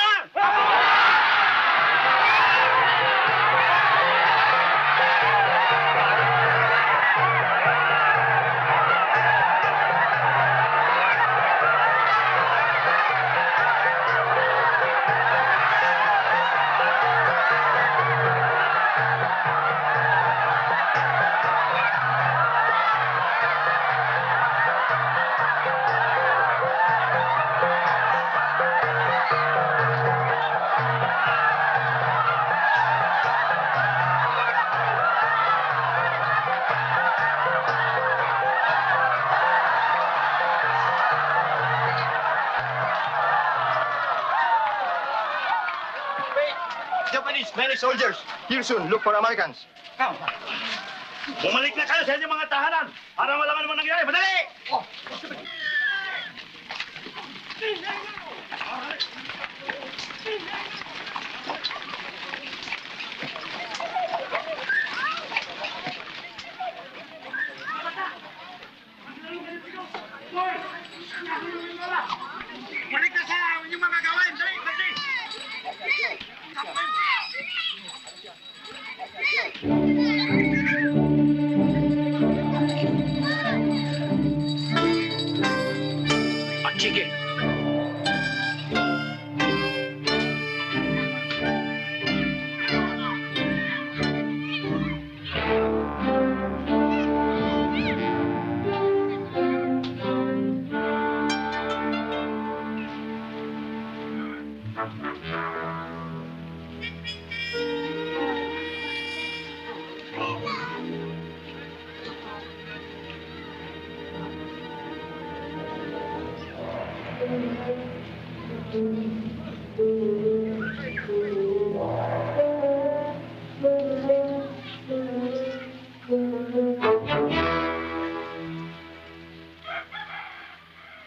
Many soldiers. Here soon. Look for Americans. Come. Bumalik na kayo sa inyong mga tahanan para malaman mo nangyari. Madali! Bumalik na sa inyong mga gawain. Dali! Dali! Sige.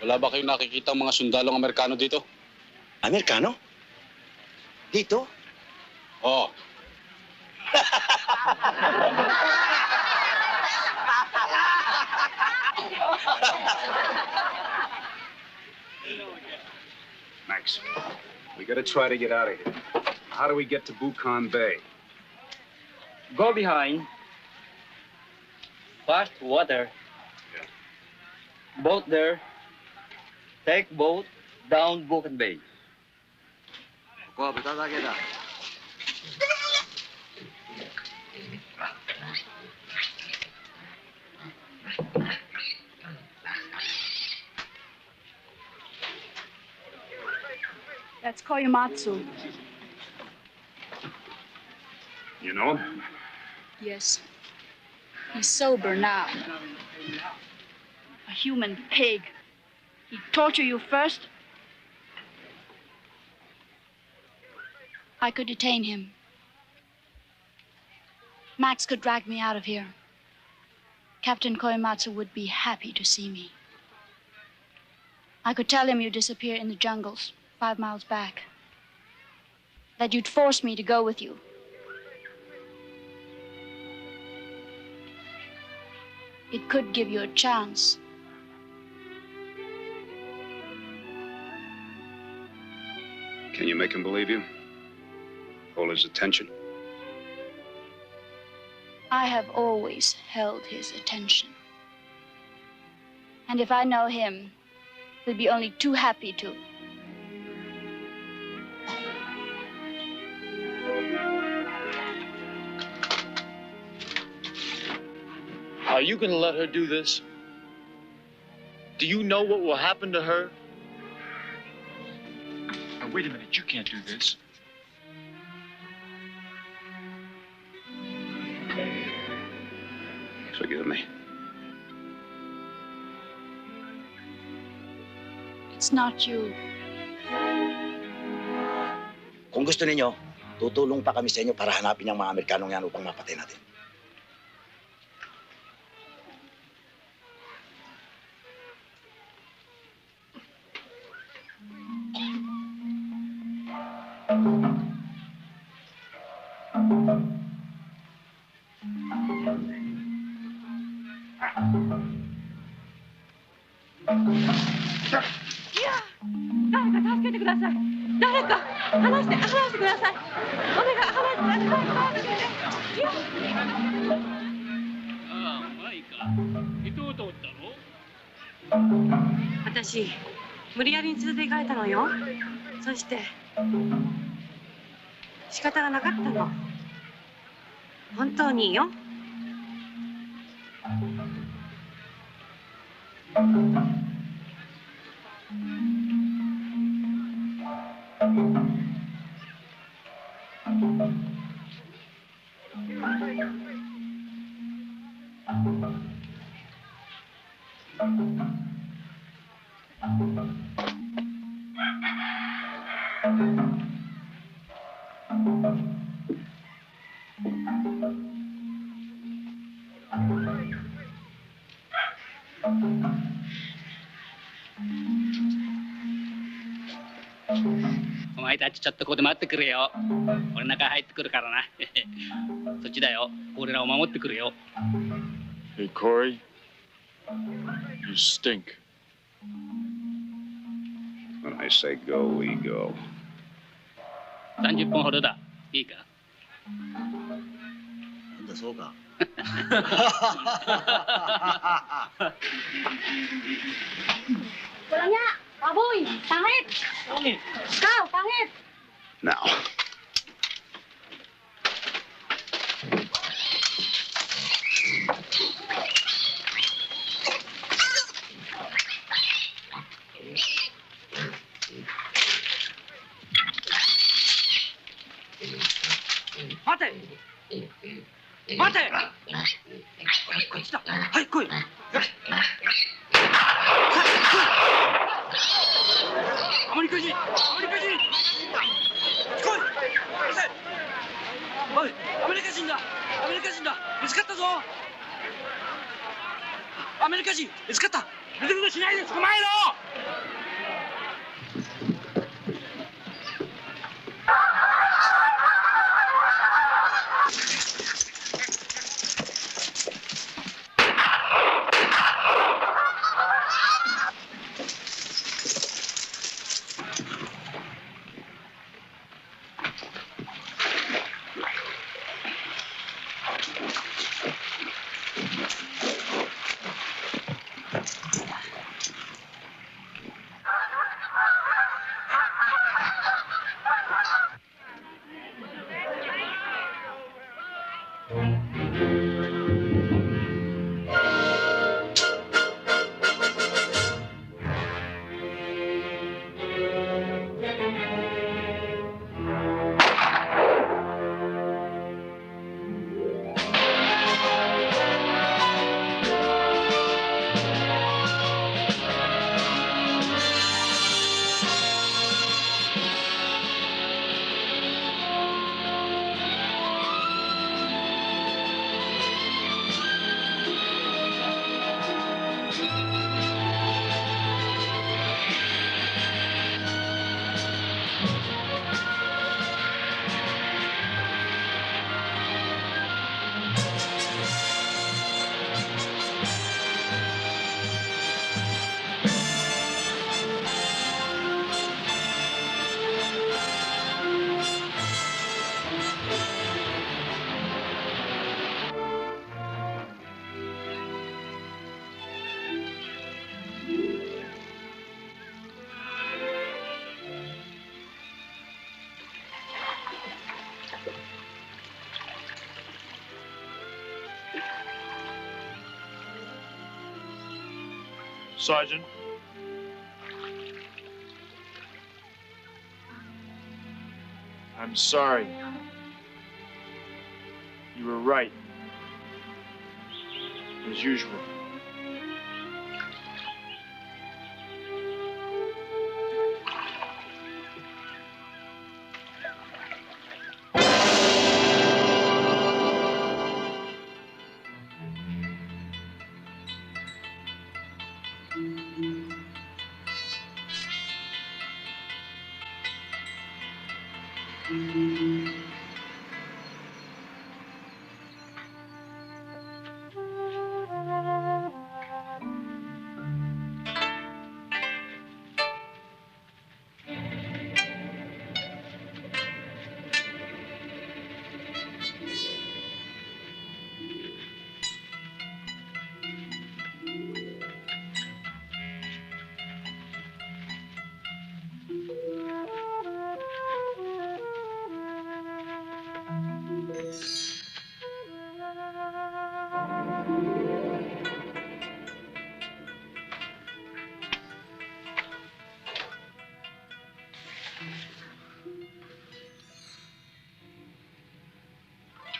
Wala ba kayong nakikita mga sundalong Amerikano dito? Amerikano? Dito? Oo. Max, we gotta try to get out of here. How do we get to Buchan Bay? Go behind. Fast water. Boat there. Take boat down Buchan Bay. That's Koyamatsu. You know him? Yes. He's sober now. A human pig. He'd torture you first. I could detain him. Max could drag me out of here. Captain Koyamatsu would be happy to see me. I could tell him you disappear in the jungles 5 miles back. That you'd force me to go with you. It could give you a chance. Can you make him believe you? Hold his attention? I have always held his attention. And if I know him, he'll be only too happy to. Are you gonna let her do this? Do you know what will happen to her? Now, wait a minute, you can't do this. Forgive me. It's not you. Kung Kung gusto ninyo, tutulong pa kami sa inyo para hanapin yung mga Amerikanong yan upang mapatay natin.私、無理やりに連れて行かれたのよ。そして、仕方がなかったの。本当にいいよ。お前たちちょっとここで待ってくれよ。俺中入ってくるからな。そっちだよ。俺らを守ってくれよ。Hey, Corey. You stink. When I say go, we go. 30分ほどだ。いいか？なんだそうか。Pulangnya, Pak Boy, pangit. Kau, pangit. Now. Mate! Mate! こっちだ。はい来い。アメリカ人！アメリカ人！来い！おい、アメリカ人だ！アメリカ人だ！見つかったぞ！アメリカ人見つかった！ぐずぐずしないで捕まえろ！Sergeant. I'm sorry. You were right. As usual.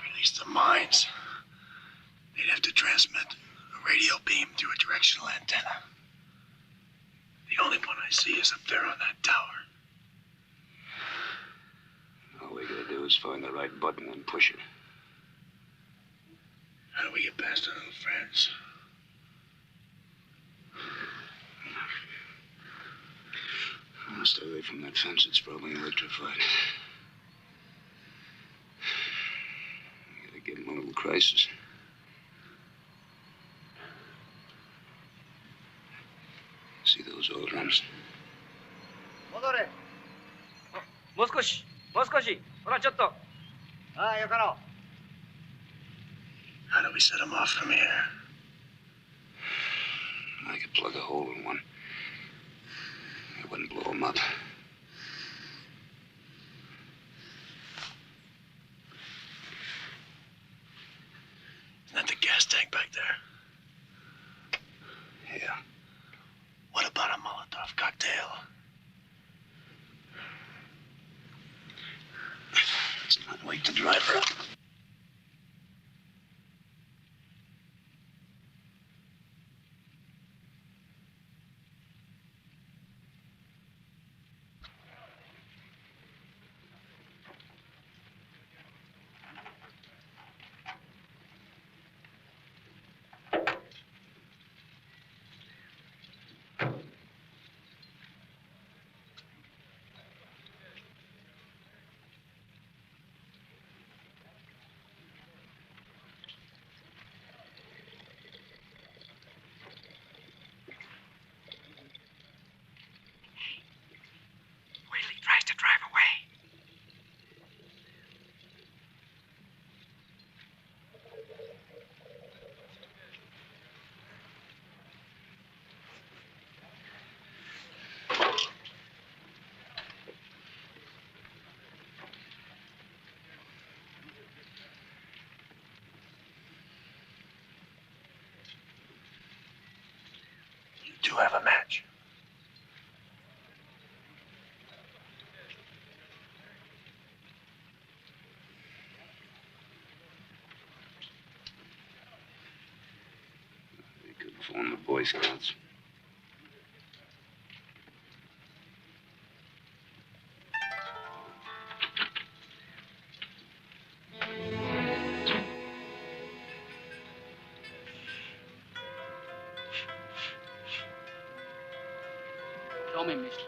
Release the mines. They'd have to transmit a radio beam through a directional antenna. The only one I see is up there on that tower. All we gotta do is find the right button and push it. How do we get past our little friends? Stay away from that fence. It's probably electrified. We gotta give him a little crisis. See those oil drums? 戻れ。もう少し、もう少し。ほら、ちょっと。ああ、よかろう。 How do we set them off from here? I could plug a hole in one. It wouldn't blow them up. Isn't that the gas tank back there? Yeah. What about a Molotov cocktail? Let's not wake the driver up. Tries to drive away. You do have a match. Phone the Boy Scouts. Show me, mister.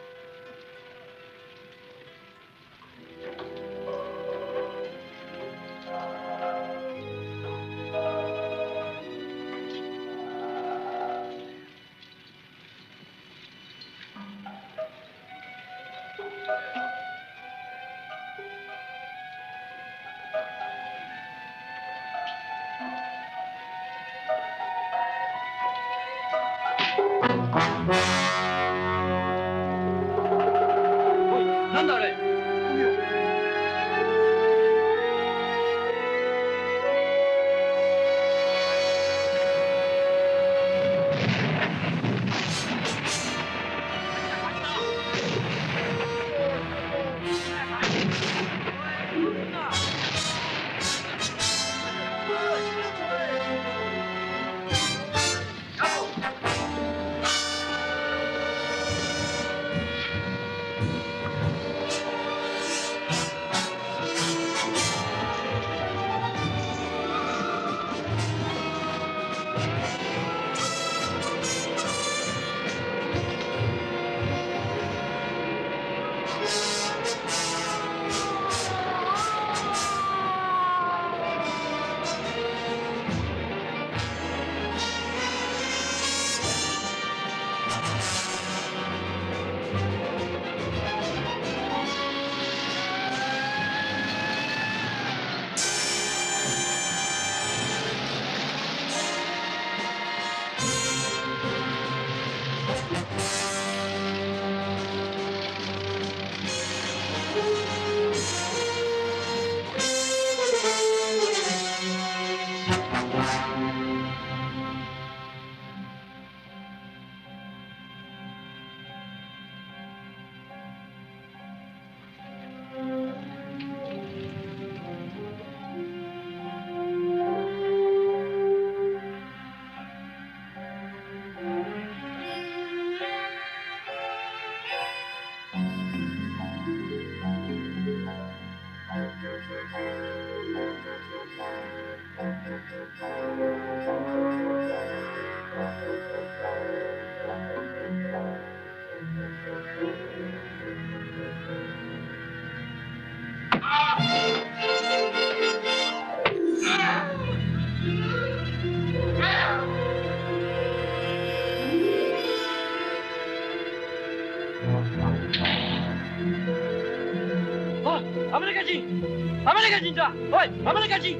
アメリカ人だ。おい、アメリカ人。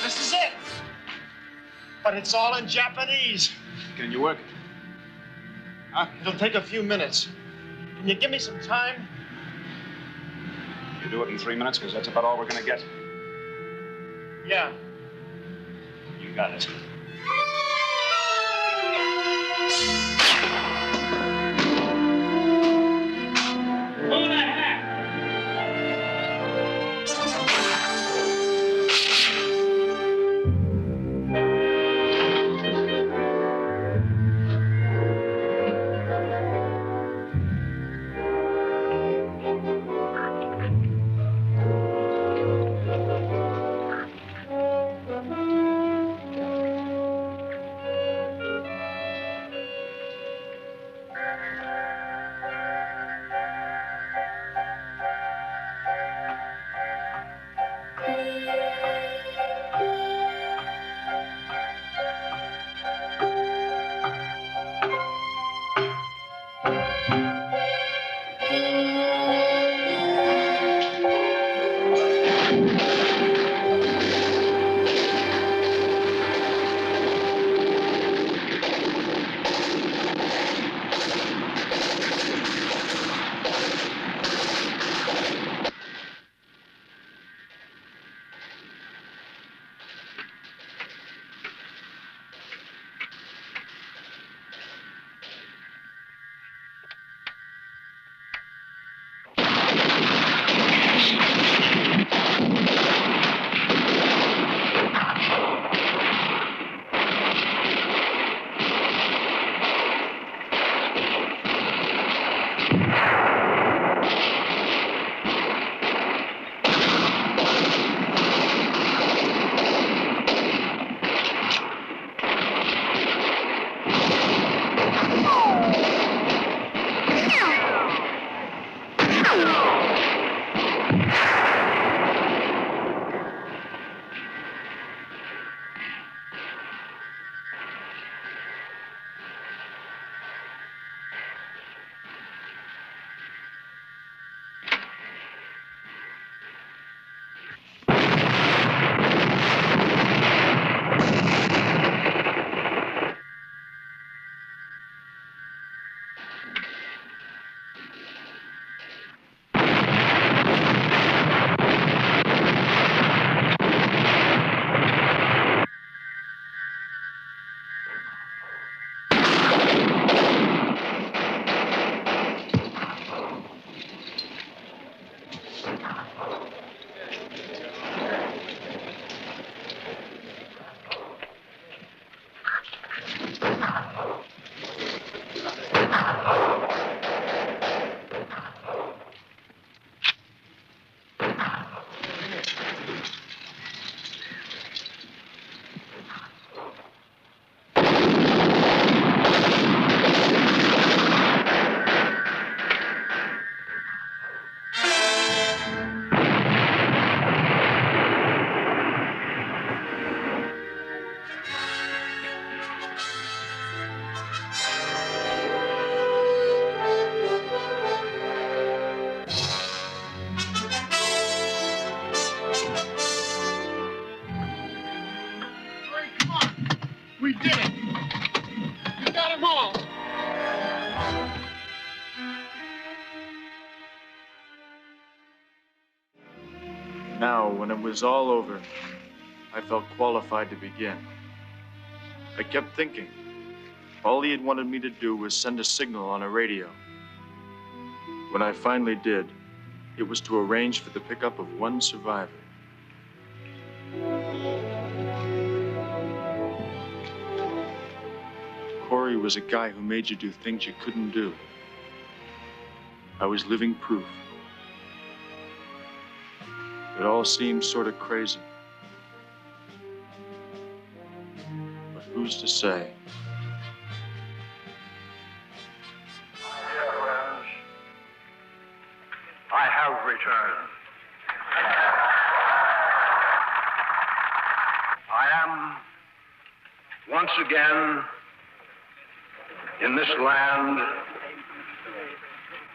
This is it. But it's all in Japanese. Can you work it? Huh? It'll take a few minutes. Can you give me some time? You do it in 3 minutes, because that's about all we're going to get. Yeah. You got it. You got them all. Now, when it was all over, I felt qualified to begin. I kept thinking, all he had wanted me to do was send a signal on a radio. When I finally did, it was to arrange for the pickup of one survivor. Corey was a guy who made you do things you couldn't do. I was living proof. It all seemed sort of crazy. But who's to say? I have returned. I am once again in this land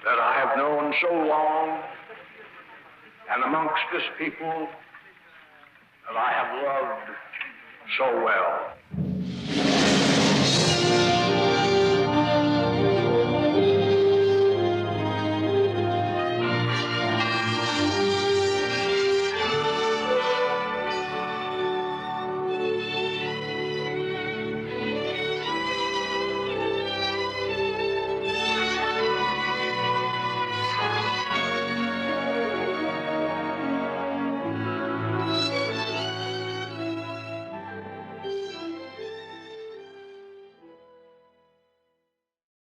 that I have known so long, and amongst this people that I have loved so well.